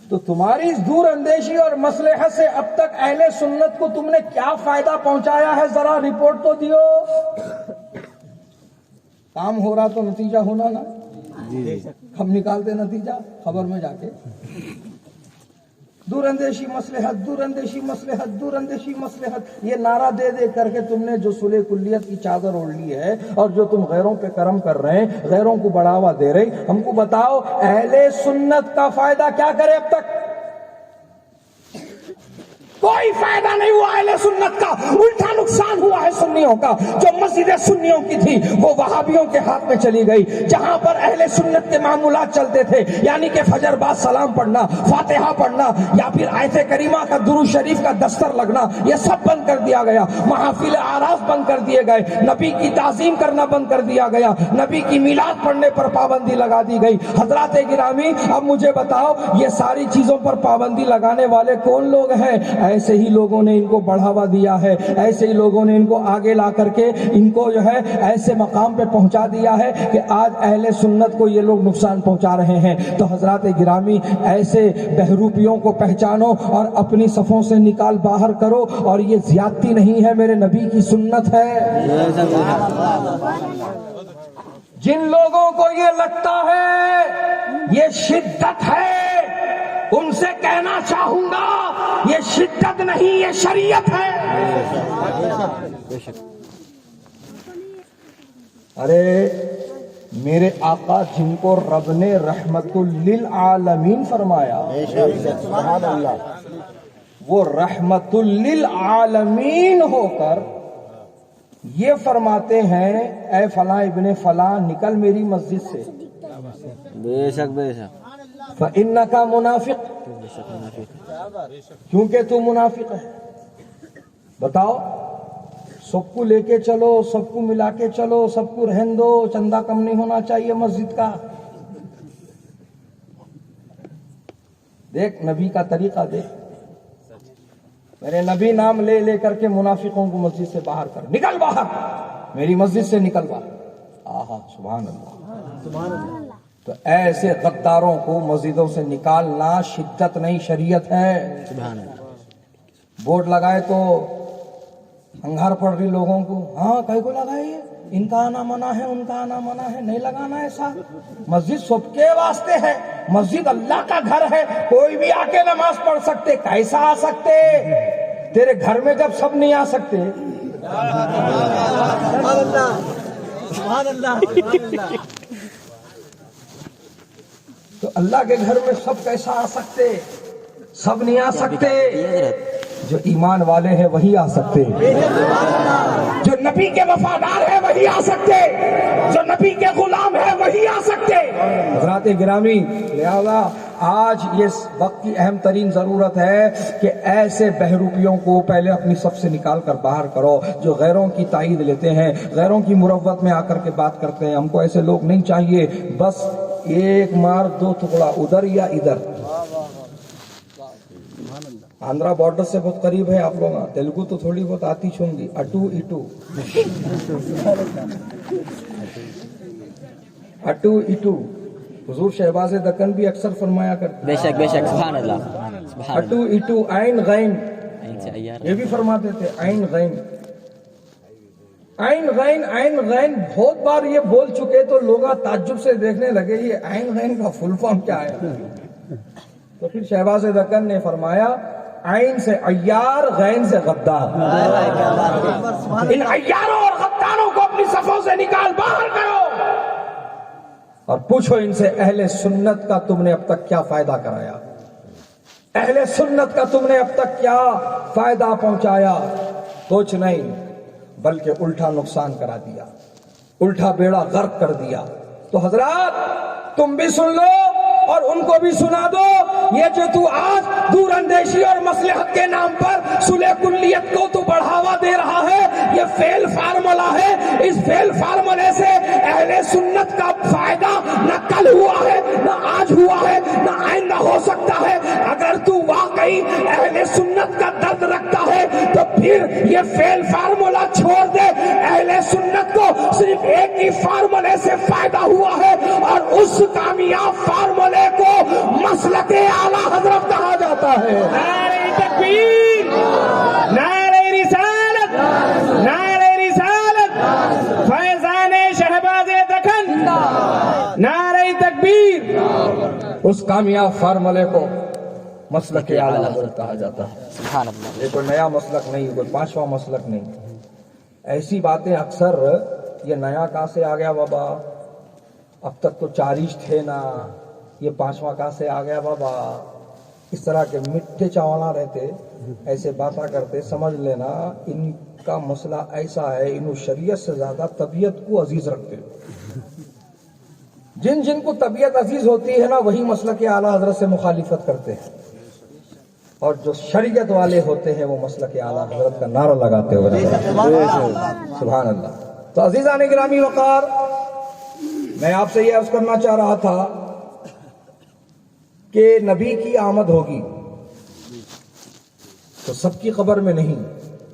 تو تمہاری اس دور اندیشی اور مصلحت سے اب تک اہل سنت کو تم نے کیا فائدہ پہنچایا ہے؟ ذرا رپورٹ تو دیو۔ کام ہو رہا تو نتیجہ ہونا نا، ہم نکالتے نتیجہ خبر میں جا کے۔ دور اندیشی مصلحت، دور اندیشی مصلحت، دور اندیشی مصلحت، یہ نعرہ دے دے کر کے تم نے جو صلح کلیت کی چادر اوڑھ لی ہے، اور جو تم غیروں پہ کرم کر رہے ہیں، غیروں کو بڑھاوا دے رہے، ہم کو بتاؤ اہل سنت کا فائدہ کیا کرے اب تک؟ کوئی فائدہ نہیں ہوا اہل سنت کا، الٹا نقصان ہوا ہے سنیوں کا۔ جو مسجد سنیوں کی تھی وہ وہابیوں کے ہاتھ میں چلی گئی۔ جہاں پر اہل سنت کے معمولات چلتے تھے، یعنی کہ فجر بعد سلام پڑھنا، فاتحہ پڑھنا، یا پھر آیت کریمہ کا درود شریف کا دستر لگنا، یہ سب بند کر دیا گیا۔ محافل اعراف بند کر دیے گئے، نبی کی تعظیم کرنا بند کر دیا گیا، نبی کی میلاد پڑھنے پر پابندی لگا دی گئی۔ حضرات گرامی، اب مجھے بتاؤ یہ ساری چیزوں پر پابندی لگانے والے کون لوگ ہیں؟ ایسے ہی لوگوں نے ان کو بڑھاوا دیا ہے، ایسے ہی لوگوں نے ان کو آگے آگے لا کر کے ان کو جو ہے ایسے مقام پہ پہنچا دیا ہے کہ آج اہل سنت کو یہ لوگ نقصان پہنچا رہے ہیں۔ تو حضرات گرامی، ایسے بہروپیوں کو پہچانو اور اپنی صفوں سے نکال باہر کرو، اور یہ زیادتی نہیں ہے، میرے نبی کی سنت ہے۔ جن لوگوں کو یہ لگتا ہے یہ شدت ہے، ان سے کہنا چاہوں گا یہ شدت نہیں، یہ شریعت ہے۔ ارے میرے آقا جن کو رب نے رحمت للعالمین فرمایا، سبحان اللہ، وہ رحمت للعالمین ہو کر یہ فرماتے ہیں اے فلاں ابن فلاں نکل میری مسجد سے، بے شک بے شک، فإنک منافق، کیونکہ تو منافق ہے۔ بتاؤ، سب کو لے کے چلو، سب کو ملا کے چلو، سب کو رہن دو، چندہ کم نہیں ہونا چاہیے مسجد کا۔ دیکھ نبی کا طریقہ، دیکھ میرے نبی نام لے لے کر کے منافقوں کو مسجد سے باہر کر، نکل باہر، میری مسجد سے نکل باہر۔ آہا سبحان اللہ۔ تو ایسے غداروں کو مسجدوں سے نکالنا شدت نہیں، شریعت ہے۔ بورڈ لگائے تو انگار پڑ رہی لوگوں کو، ہاں کہیں کو لگائیے، ان کا آنا منع ہے، ان کا آنا منع ہے، نہیں لگانا ایسا۔ مسجد سب کے واسطے ہے، مسجد اللہ کا گھر ہے، کوئی بھی آ کے نماز پڑھ سکتے، کیسا آ سکتے؟ تیرے گھر میں جب سب نہیں آ سکتے، تو اللہ کے گھر میں سب کیسا آ سکتے؟ سب نہیں آ سکتے۔ جو ایمان والے ہیں وہی آ سکتے، جو نبی کے وفادار ہیں وہی آ سکتے، جو نبی کے غلام ہیں وہی آ سکتے۔ حضرات گرامی، لہذا آج یہ وقت کی اہم ترین ضرورت ہے کہ ایسے بہروپیوں کو پہلے اپنی صف سے نکال کر باہر کرو، جو غیروں کی تائید لیتے ہیں، غیروں کی مروت میں آ کر کے بات کرتے ہیں۔ ہم کو ایسے لوگ نہیں چاہیے، بس ایک مار دو ٹکڑا ادھر یا ادھر۔ آندھرا بارڈر سے بہت قریب ہے آپ لوگ، تیلگو تو تھوڑی بہت آتی چھوں گی، اٹو اٹو اٹو اٹو۔ حضور شہباز دکن بھی اکثر فرمایا کرتے، بے شک بے شک، سبحان اللہ سبحان اٹو اٹو، عین غین، اللہ۔ یہ بھی فرماتے تھے عین غین، عین غین، عین غین۔ بہت بار یہ بول چکے تو لوگ تعجب سے دیکھنے لگے یہ عین غین کا فل فارم کیا ہے؟ تو پھر شہباز دکن نے فرمایا عین سے عیار، غین سے غدار۔ ان عیاروں اور غداروں کو اپنی صفوں سے نکال باہر کرو، اور پوچھو ان سے اہل سنت کا تم نے اب تک کیا فائدہ کرایا، اہل سنت کا تم نے اب تک کیا فائدہ پہنچایا؟ کچھ نہیں، بلکہ الٹا نقصان کرا دیا، الٹا بیڑا غرق کر دیا۔ تو حضرات تم بھی سن لو اور ان کو بھی سنا دو، یہ جو تو آج دور اندیشی اور مصلحت کے نام پر صلح کلیت کو تو بڑھاوا دے رہا ہے، یہ فیل فارمولا ہے۔ اس فیل فارمولے سے اہل سنت کا فائدہ نہ کل ہوا ہے، نہ آج ہوا ہے، نہ آئندہ ہو سکتا ہے۔ اگر تو واقعی اہل سنت کا درد رکھتا ہے تو پھر یہ فیل فارمولا چھوڑ دے۔ اہل سنت کو صرف ایک ہی فارمولے سے فائدہ ہوا ہے، اور اس کامیاب فارمولے کو مسلک اعلی حضرت کہا جاتا ہے۔ نعرہ تکبیر، نعرہ رسالت، نعرہ رسالت، فیضان شہباز دکن، نعرہ تکبیر۔ اس کامیاب فارمولے کو مسلک اعلی حضرت کہا جاتا ہے۔ سبحان اللہ۔ یہ کوئی نیا مسلک نہیں، کوئی پانچواں مسلک نہیں۔ ایسی باتیں اکثر یہ نیا کہاں سے آ گیا بابا، اب تک تو چاریش تھے نا، یہ پانچواں کہاں سے آ گیا بابا، اس طرح کے میٹھے چاولا رہتے، ایسے باتیں کرتے، سمجھ لینا ان کا مسئلہ ایسا ہے، انہوں شریعت سے زیادہ طبیعت کو عزیز رکھتے۔ جن جن کو طبیعت عزیز ہوتی ہے نا وہی مسلک اعلیٰ حضرت سے مخالفت کرتے ہیں، اور جو شریعت والے ہوتے ہیں وہ مسلک اعلیٰ حضرت کا نعرہ لگاتے ہوئے۔ سبحان اللہ۔ تو عزیزان گرامی وقار، میں آپ سے یہ عرض کرنا چاہ رہا تھا کہ نبی کی آمد ہوگی تو سب کی قبر میں نہیں،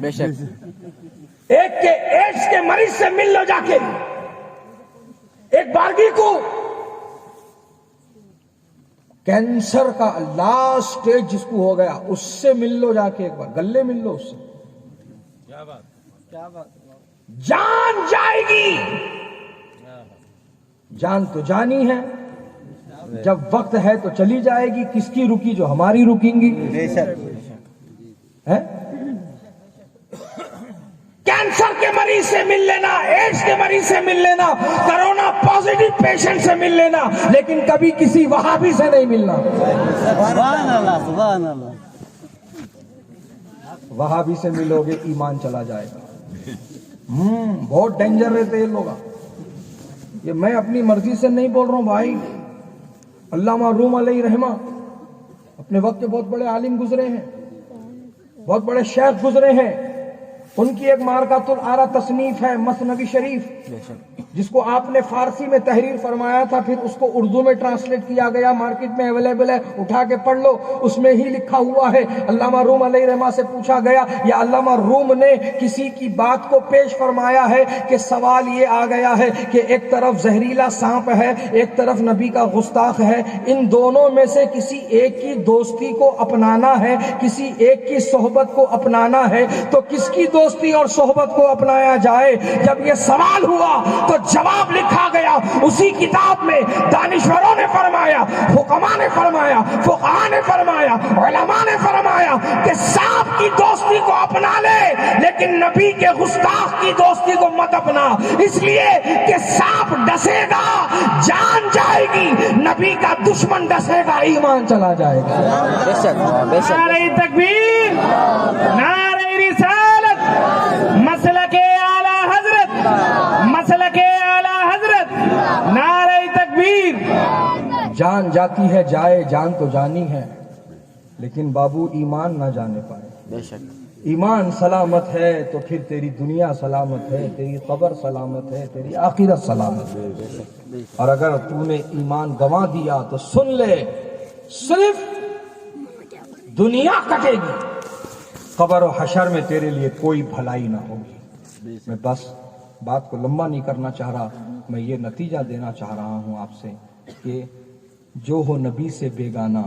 بے شک ایک کے ایڈس کے مریض سے مل لو جا کے، ایک بارگی کو کینسر کا لاسٹ سٹیج جس کو ہو گیا اس سے مل لو جا کے، ایک بار گلے مل لو اس سے، جان جائے گی، جان تو جانی ہے، جب وقت ہے تو چلی جائے گی، کس کی رکی؟ جو ہماری رکیں گی. کینسر کے مریض سے مل لینا، ایڈس کے مریض سے مل لینا، کرونا پازیٹو پیشنٹ سے مل لینا، لیکن کبھی کسی وہابی سے نہیں ملنا. سبحان اللہ سبحان اللہ. وہابی سے ملو گے ایمان چلا جائے گا. بہت ڈینجر رہتے یہ لوگ. یہ میں اپنی مرضی سے نہیں بول رہا ہوں بھائی. علامہ روم علیہ رحمہ اپنے وقت کے بہت بڑے عالم گزرے ہیں، بہت بڑے شیخ گزرے ہیں. ان کی ایک مارکات الآرا تصنیف ہے مثنوی شریف، جس کو آپ نے فارسی میں تحریر فرمایا تھا، پھر اس کو اردو میں ٹرانسلیٹ کیا گیا، مارکیٹ میں اویلیبل ہے، اٹھا کے پڑھ لو. اس میں ہی لکھا ہوا ہے، علامہ روم علیہ رحمہ سے پوچھا گیا یا علامہ روم نے کسی کی بات کو پیش فرمایا ہے کہ سوال یہ آ گیا ہے کہ ایک طرف زہریلا سانپ ہے، ایک طرف نبی کا گستاخ ہے، ان دونوں میں سے کسی ایک کی دوستی کو اپنانا ہے، کسی ایک کی صحبت کو اپنانا ہے، تو کس کی دوستی اور صحبت کو اپنایا جائے؟ جب یہ سوال ہوا تو جواب لکھا گیا اسی کتاب میں. دانشوروں نے فرمایا، حکماء نے فرمایا، فقہاء نے فرمایا، علماء نے فرمایا کہ سانپ کی دوستی کو اپنا لے لیکن نبی کے گستاخ کی دوستی کو مت اپنا، اس لیے کہ سانپ ڈسے گا جان جائے گی، نبی کا دشمن ڈسے گا ایمان چلا جائے گا. بے شک بے شک. نعرہ تکبیر، نعرہ رسالت، مسلک اعلی حضرت، مسلک اعلی حضرت، نعرہ تکبیر. جان جاتی ہے جائے، جان تو جانی ہے، لیکن بابو ایمان نہ جانے پائے. بے شک. ایمان سلامت ہے تو پھر تیری دنیا سلامت ہے، تیری قبر سلامت ہے، تیری آخرت سلامت ہے. اور اگر تو نے ایمان گنوا دیا تو سن لے، صرف دنیا کٹے گی، قبر و حشر میں تیرے لیے کوئی بھلائی نہ ہوگی. میں بس بات کو لمبا نہیں کرنا چاہ رہا، میں یہ نتیجہ دینا چاہ رہا ہوں آپ سے کہ جو ہو نبی سے بیگانہ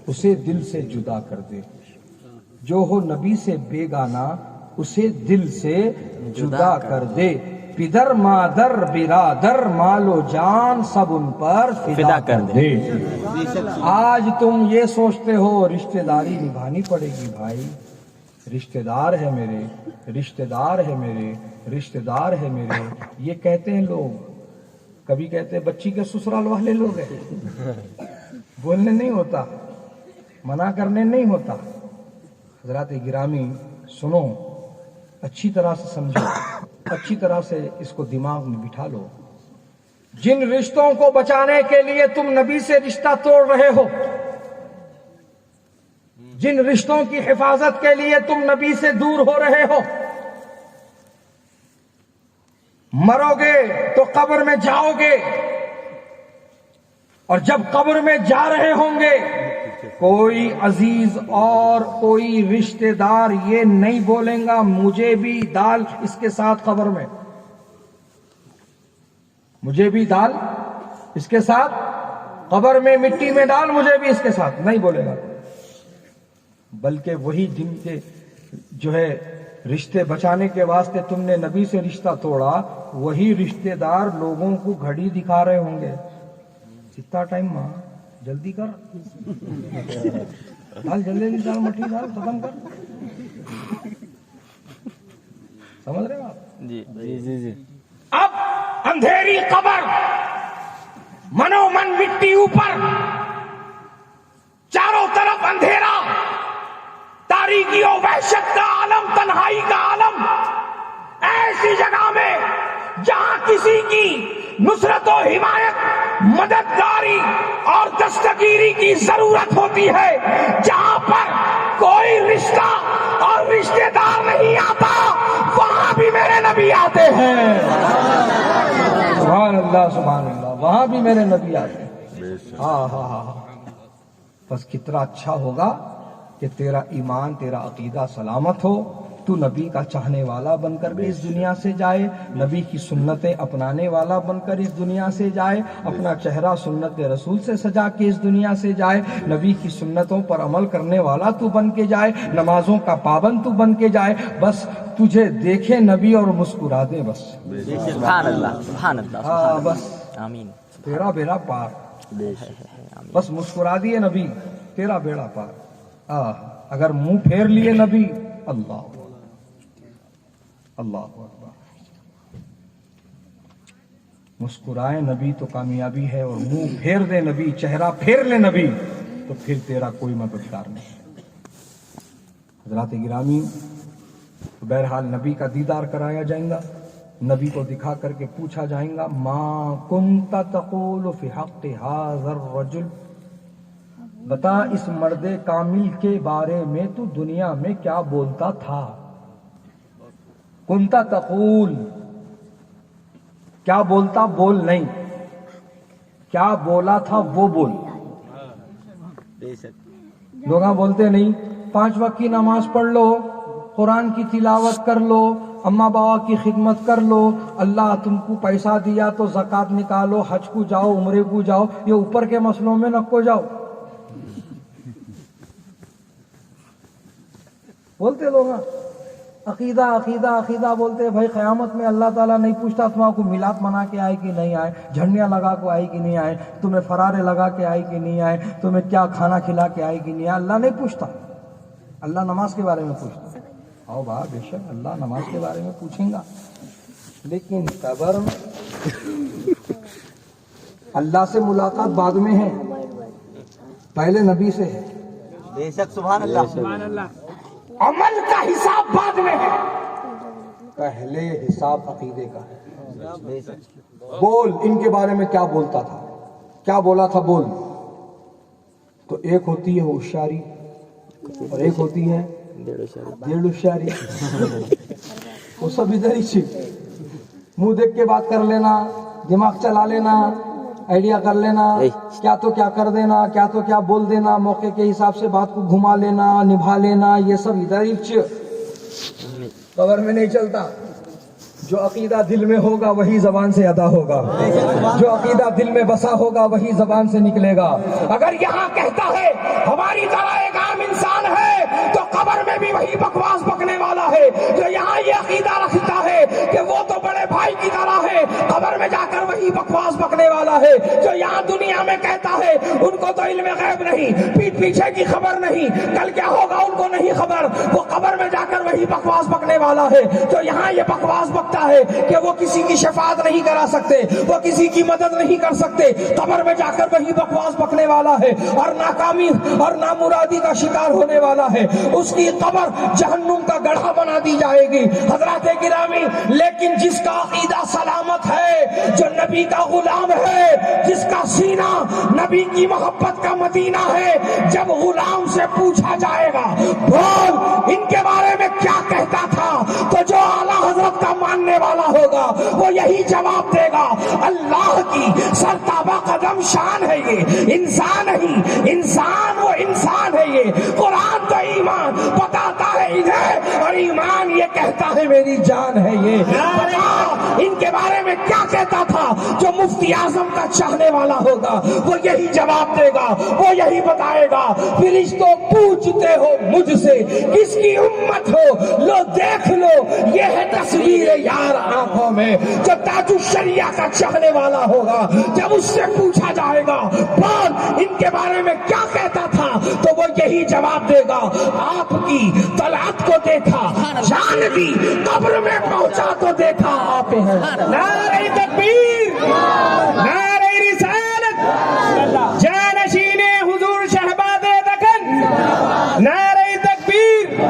اسے دل سے جدا کر دے، جو ہو نبی سے بیگانہ اسے دل سے جدا کر دے. پدر مادر برادر مال و جان سب ان پر فدا کر دے. آج تم یہ سوچتے ہو رشتہ داری نبھانی پڑے گی. بھائی رشتہ دار ہے میرے، رشتہ دار ہے میرے، رشتہ دار ہے میرے، یہ کہتے ہیں لوگ. کبھی کہتے ہیں بچی کے سسرال والے لوگ ہیں. بولنے نہیں ہوتا، منع کرنے نہیں ہوتا. حضرات گرامی سنو، اچھی طرح سے سمجھو، اچھی طرح سے اس کو دماغ میں بٹھا لو. جن رشتوں کو بچانے کے لیے تم نبی سے رشتہ توڑ رہے ہو، جن رشتوں کی حفاظت کے لیے تم نبی سے دور ہو رہے ہو، مرو گے تو قبر میں جاؤ گے، اور جب قبر میں جا رہے ہوں گے کوئی عزیز اور کوئی رشتہ دار یہ نہیں بولیں گا مجھے بھی ڈال اس کے ساتھ قبر میں، مجھے بھی ڈال اس کے ساتھ قبر میں، مٹی میں ڈال مجھے بھی اس کے ساتھ، نہیں بولے گا. بلکہ وہی جن کے جو ہے رشتے بچانے کے واسطے تم نے نبی سے رشتہ توڑا، وہی رشتہ دار لوگوں کو گھڑی دکھا رہے ہوں گے. کتنا ٹائم ماں جلدی کر، ڈال جلدی ڈال، مٹی ڈال، ختم کر. سمجھ رہے ہو آپ؟ جی جی جی جی. اب اندھیری قبر، منو من مٹی اوپر، چاروں طرف اندھیرا، تاریکی و وحشت کا عالم، تنہائی کا عالم. ایسی جگہ میں جہاں کسی کی نصرت و حمایت، مددگاری اور دستگیری کی ضرورت ہوتی ہے، جہاں پر کوئی رشتہ اور رشتہ دار نہیں آتا، وہاں بھی میرے نبی آتے ہیں. سبحان اللہ سبحان اللہ، وہاں بھی میرے نبی آتے ہیں. ہاں ہاں ہاں. بس کتنا اچھا ہوگا کہ تیرا ایمان تیرا عقیدہ سلامت ہو، تو نبی کا چاہنے والا بن کر بھی اس دنیا سے جائے، نبی کی سنتیں اپنانے والا بن کر اس دنیا سے جائے، اپنا چہرہ سنت رسول سے سجا کے اس دنیا سے جائے، نبی کی سنتوں پر عمل کرنے والا تو بن کے جائے، نمازوں کا پابند تو بن کے جائے، بس تجھے دیکھے نبی اور مسکرا دے بس، سبحان اللہ سبحان اللہ ہاں بس آمین تیرا بیڑا پار، بس مسکرا دیے نبی تیرا بیڑا پار۔ اگر منہ پھیر لیے نبی، اللہ اللہ اکبر، مسکرائے نبی تو کامیابی ہے، اور منہ پھیر دے نبی، چہرہ پھیر لے نبی، تو پھر تیرا کوئی مددگار نہیں۔ حضرات گرامی، بہرحال نبی کا دیدار کرایا جائے گا، نبی کو دکھا کر کے پوچھا جائے گا ما کنت تقول فی حق ھذا الرجل، بتا اس مرد کامل کے بارے میں تو دنیا میں کیا بولتا تھا؟ کنتا تقول، کیا بولتا بول نہیں، کیا بولا تھا وہ بول۔ لوگ بولتے نہیں 5 وقت کی نماز پڑھ لو، قرآن کی تلاوت کر لو، اماں بابا کی خدمت کر لو، اللہ تم کو پیسہ دیا تو زکوٰۃ نکالو، حج کو جاؤ، عمرے کو جاؤ، یہ اوپر کے مسئلوں میں نہ کو جاؤ، بولتے لوگ عقیدہ عقیدہ عقیدہ بولتے۔ بھائی قیامت میں اللہ تعالیٰ نہیں پوچھتا تمہارا کو میلاد منا کے آئے کہ نہیں آئے، جھنڈیاں لگا کے آئے کہ نہیں آئے، تمہیں فرارے لگا کے آئے کہ نہیں آئے، تمہیں کیا کھانا کھلا کے آئے کہ نہیں آئے، اللہ نہیں پوچھتا۔ اللہ نماز کے بارے میں پوچھتا، آؤ با بے شک اللہ نماز کے بارے میں پوچھیں گا، لیکن قبر میں اللہ سے ملاقات بعد میں ہے، پہلے نبی سے ہے، بے شک سبحان اللہ عمل کا حساب بعد میں ہے، پہلے حساب عقیدے کا ہے۔ بول ان کے بارے میں کیا بولتا تھا، کیا بولا تھا بول۔ تو ایک ہوتی ہے ہوشیاری اور ایک ہوتی ہے ڈیڑھ ہوشیاری، وہ سب ادھر ہی چیز، منہ دیکھ کے بات کر لینا، دماغ چلا لینا، آئیڈیا کر لینا، کیا تو کیا کر دینا، کیا تو کیا بول دینا، موقع کے حساب سے بات کو گھما لینا، نبھا لینا، یہ سب ادھر ہی قبر میں نہیں چلتا۔ جو عقیدہ دل میں ہوگا وہی زبان سے ادا ہوگا، جو عقیدہ دل میں بسا ہوگا وہی زبان سے نکلے گا۔ اگر یہاں کہتا ہے ہماری طرح ایک عام انسان ہے تو قبر میں بھی وہی بکواس بکنے والا ہے۔ جو یہاں یہ عقیدہ رکھتا ہے کہ وہ تو بڑے بھائی کی طرح ہے، قبر میں جا کر وہی بکواس بکنے والا ہے۔ جو یہاں دنیا میں کہتا ہے ان کو تو علم غیب نہیں، پیٹھ پیچھے کی خبر نہیں، کل کیا ہوگا ان کو نہیں خبر، وہ قبر میں جا کر وہی بکواس بکنے والا ہے۔ جو یہاں یہ بکواس بکتا ہے کہ وہ کسی کی شفاعت نہیں کرا سکتے، وہ کسی کی مدد نہیں کر سکتے، قبر میں جا کر وہی بکواس بکنے والا ہے اور ناکامی اور نامرادی کا شکار ہونے والا ہے۔ اس کی قبر جہنم کا گڑھا بنا دی جائے گی۔ حضرات گرامی، لیکن جس کا عقیدہ سلامت ہے، جو نبی کا غلام ہے، جس کا سینہ نبی کی محبت کا مدینہ ہے، جب غلام سے پوچھا جائے گا بول ان کے بارے میں کیا کہتا تھا، تو جو اعلیٰ حضرت کا ماننے والا ہوگا وہ یہی جواب دے گا اللہ کی سرتابہ قدم شان ہے، یہ انسان ہی انسان، وہ انسان ہے، یہ قرآن تو ایمان بتاتا ہے انہیں، اور ایمان یہ کہتا ہے میری جان ہے۔ یہ بتا ان کے بارے میں کیا کہتا تھا۔ جو مفتی اعظم کا چاہنے والا ہوگا وہ یہی جواب دے گا، وہ یہی بتائے گا۔ فرشتوں پوچھتے ہو مجھ سے کس کی امت ہو، لو دیکھ لو یہ ہے تصویر یار آنکھوں میں۔ جو تاج الشریعہ کا چاہنے والا ہوگا، جب اس سے پوچھا جائے گا بول ان کے بارے میں کیا کہتا تھا، تو وہ یہی جواب دے گا آپ کی طلعت کو دیکھا، جان بھی قبر میں پہنچا تو دیکھا آپ ہیں۔ نعرہ تکبیر، نعرہ رسالت، جانشین حضور شہباز دکن، نعرہ تکبیر،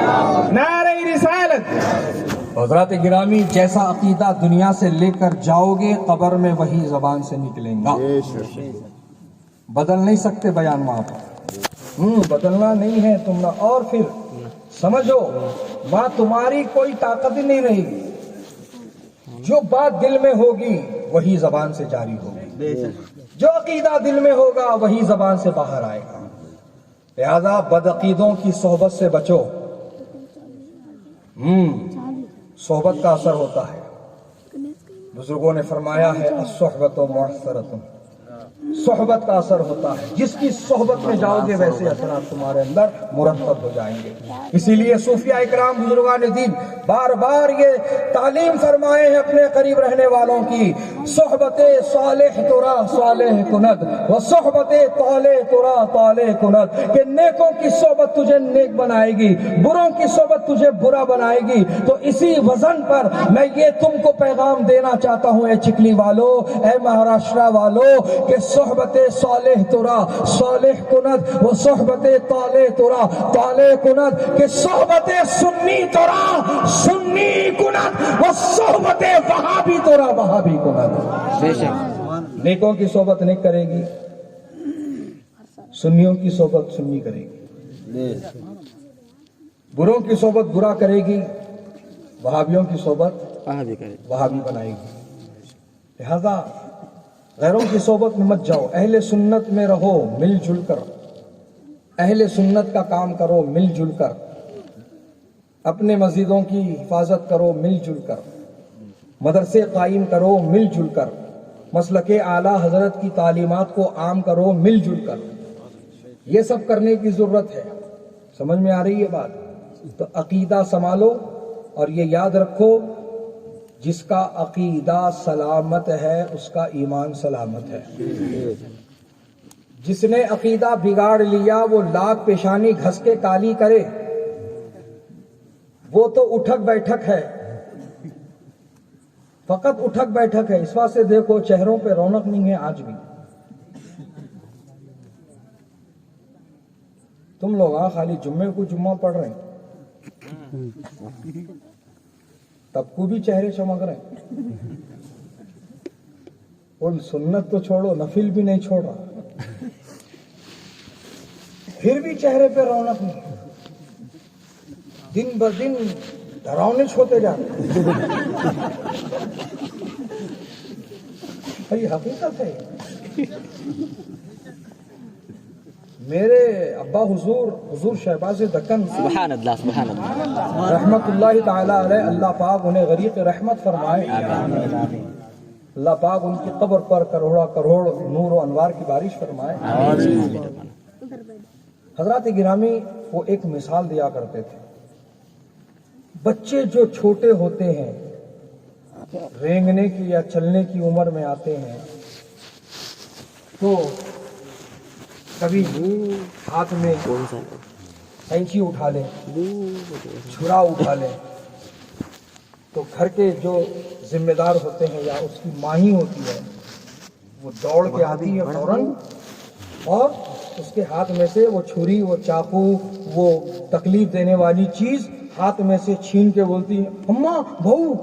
نعرہ رسالت۔ حضرات گرامی، جیسا عقیدہ دنیا سے لے کر جاؤ گے قبر میں وہی زبان سے نکلیں گا، بدل نہیں سکتے بیان وہاں پر، بدلنا نہیں ہے تم نہ، اور پھر سمجھو وہاں تمہاری کوئی طاقت ہی نہیں رہے گی، جو بات دل میں ہوگی وہی زبان سے جاری ہوگی، جو عقیدہ دل میں ہوگا وہی زبان سے باہر آئے گا۔ لہذا بدعقیدوں کی صحبت سے بچو. صحبت کا اثر ہوتا ہے. بزرگوں نے فرمایا ہے الصحبت مؤثرۃ، صحبت کا اثر ہوتا ہے. جس کی صحبت میں جاؤ گے ویسے اثرات تمہارے اندر مرتب ہو جائیں گے. اسی لیے صوفیاء اکرام بزرگان دین بار بار یہ تعلیم فرمائے ہیں اپنے قریب رہنے والوں کی، صحبت صالح ترا صالح کند و صحبت طالح ترا طالح کند، کہ نیکوں کی صحبت تجھے نیک بنائے گی، بروں کی صحبت تجھے برا بنائے گی. تو اسی وزن پر میں یہ تم کو پیغام دینا چاہتا ہوں اے چکلی والو، اے مہاراشٹرا والو، کہ صحبت صالح ترا صالح کند و صحبت طالح ترا طالح کند، کہ صحبت سنی ترا سنی کند و صحبت وہابی ترا وہابی کند. بے شک. نیکوں کی صحبت نیک کرے گی، سنیوں کی صحبت سنی کرے گی، بروں کی صحبت برا کرے گی، وہابیوں کی صحبت وہاں بھی کرے. وہابی بنائے گی. لہذا غیروں کی صحبت میں مت جاؤ، اہل سنت میں رہو مل جل کر، اہل سنت کا کام کرو مل جل کر، اپنے مسجدوں کی حفاظت کرو مل جل کر، مدرسے قائم کرو مل جل کر، مسلک اعلیٰ حضرت کی تعلیمات کو عام کرو مل جل کر. یہ سب کرنے کی ضرورت ہے. سمجھ میں آ رہی ہے بات؟ تو عقیدہ سنبھالو اور یہ یاد رکھو، جس کا عقیدہ سلامت ہے اس کا ایمان سلامت ہے. جس نے عقیدہ بگاڑ لیا وہ لاکھ پیشانی گھس کے کالی کرے، وہ تو اٹھک بیٹھک ہے، فقط اٹھک بیٹھک ہے. اس واسطے دیکھو چہروں پہ رونق نہیں ہے آج بھی. تم لوگ خالی جمعے کو جمعہ پڑھ رہے ہیں، تب کو بھی چہرے چمک رہے ہیں. اور سنت تو چھوڑو، نفل بھی نہیں چھوڑ رہا، پھر بھی چہرے پہ رونق نہیں. دن بہ دن ڈراؤنے ہوتے جاتے. یہ حقیقت ہے. میرے ابا حضور شہباز دکن سبحان اللہ سبحان اللہ. رحمت اللہ تعالی علیہ، اللہ پاک انہیں غریق رحمت فرمائے. اللہ پاک ان کی قبر پر کروڑا کروڑ نور و انوار کی بارش فرمائے. حضرات گرامی، وہ ایک مثال دیا کرتے تھے. بچے جو چھوٹے ہوتے ہیں، رینگنے کی یا چلنے کی عمر میں آتے ہیں، تو کبھی ہاتھ میں کینچی اٹھا لے، چھرا اٹھا لے، تو گھر کے جو ذمہ دار ہوتے ہیں یا اس کی ماہی ہوتی ہے، وہ دوڑ کے آتی ہے فوراً، اور اس کے ہاتھ میں سے وہ چھری، وہ چاقو، وہ تکلیف دینے والی چیز ہاتھ میں سے چھین کے بولتی ہے اماں بہو.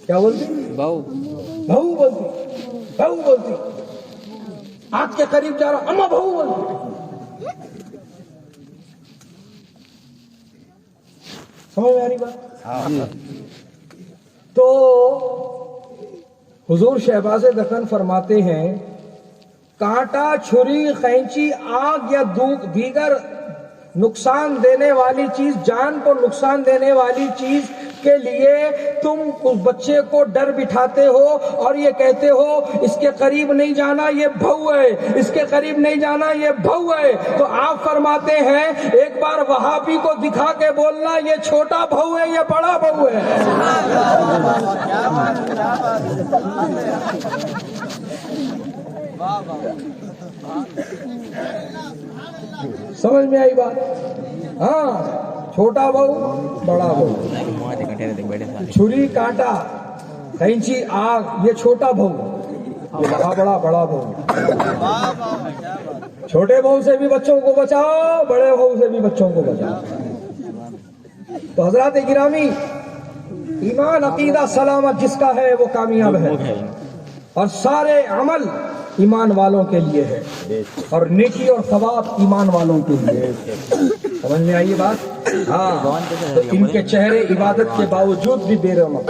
کیا بولتی؟ بہو. بہو بولتی، بہو بولتی. آنکھ کے قریب جا رہا، اماں بہو بولتی. سمجھ میں آ رہی بات؟ تو حضور شہباز دکن فرماتے ہیں، کانٹا، چھری، قینچی، آگ یا دیگر نقصان دینے والی چیز، جان کو نقصان دینے والی چیز کے لیے تم اس بچے کو ڈر بٹھاتے ہو اور یہ کہتے ہو اس کے قریب نہیں جانا یہ بہو ہے، اس کے قریب نہیں جانا یہ بہو ہے. تو آپ فرماتے ہیں ایک بار وہابی کو دکھا کے بولنا یہ چھوٹا بہو ہے یا بڑا بہو ہے. سمجھ میں آئی بات؟ ہاں، چھوٹا بہو بڑا بہو، چھری کانٹا قینچی آگ یہ چھوٹا بہو، بڑا بہو. چھوٹے بہو سے بھی بچوں کو بچاؤ، بڑے بہو سے بھی بچوں کو بچاؤ. تو حضرات گرامی، ایمان عقیدہ سلامت جس کا ہے وہ کامیاب ہے، اور سارے عمل ایمان والوں کے لیے ہے، اور نیکی اور ثواب ایمان والوں کے لیے. سمجھ میں آئیے بات؟ ہاں. تو ان کے چہرے عبادت کے باوجود بھی بے رونق،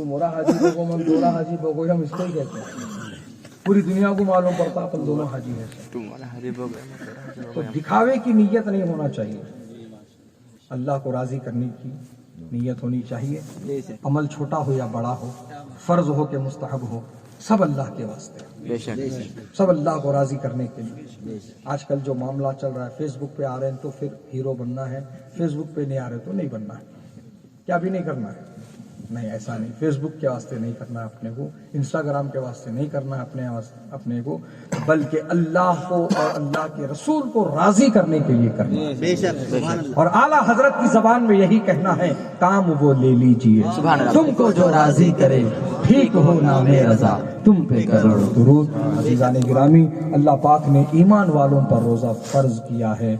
تو مورا حاجی بگو من دورا حاجی بگو ہم اس کو ہی کہتے ہیں. پوری دنیا کو معلوم پڑتا اپن دونوں حاجی ہیں. تو دکھاوے کی نیت نہیں ہونا چاہیے. اللہ کو راضی کرنے کی نیت ہونی چاہیے. عمل چھوٹا ہو یا بڑا ہو، فرض ہو کہ مستحب ہو، سب اللہ کے واسطے، سب اللہ کو راضی کرنے کے لیے. آج کل جو معاملہ چل رہا ہے، فیس بک پہ آ رہے ہیں تو پھر ہیرو بننا ہے، فیس بک پہ نہیں آ رہے تو نہیں بننا ہے. کیا بھی نہیں کرنا ہے؟ نہیں، ایسا نہیں. فیس بک کے واسطے نہیں کرنا ہے اپنے کو، انسٹاگرام کے واسطے نہیں کرنا ہے اپنے کو، بلکہ اللہ کو اور اللہ کے رسول کو راضی کرنے کے لیے کرنا ہے. اور اعلیٰ حضرت کی زبان میں یہی کہنا ہے، کام وہ لے لیجئے تم کو جو راضی کرے، ٹھیک ہو نام رضا تم پہ کروڑ درود. عزیزان گرامی، اللہ پاک نے ایمان والوں پر روزہ فرض کیا ہے،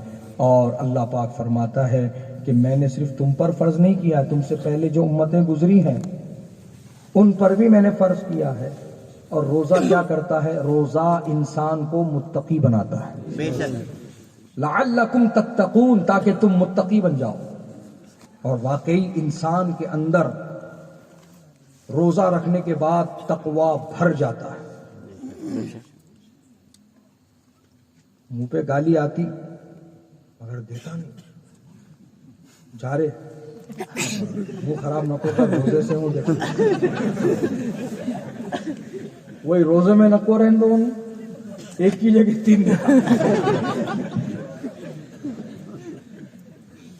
اور اللہ پاک فرماتا ہے کہ میں نے صرف تم پر فرض نہیں کیا، تم سے پہلے جو امتیں گزری ہیں ان پر بھی میں نے فرض کیا ہے. اور روزہ کیا کرتا ہے؟ روزہ انسان کو متقی بناتا ہے. لعلکم تتقون، تاکہ تم متقی بن جاؤ. اور واقعی انسان کے اندر روزہ رکھنے کے بعد تقوی بھر جاتا ہے. منہ پہ گالی آتی مگر دیتا نہیں. جا رہے وہ خراب نہ کر روزے سے ہوں دیکھ، وہی روزے میں نکو رہنے دو، ایک کی جگہ 3 دیتا.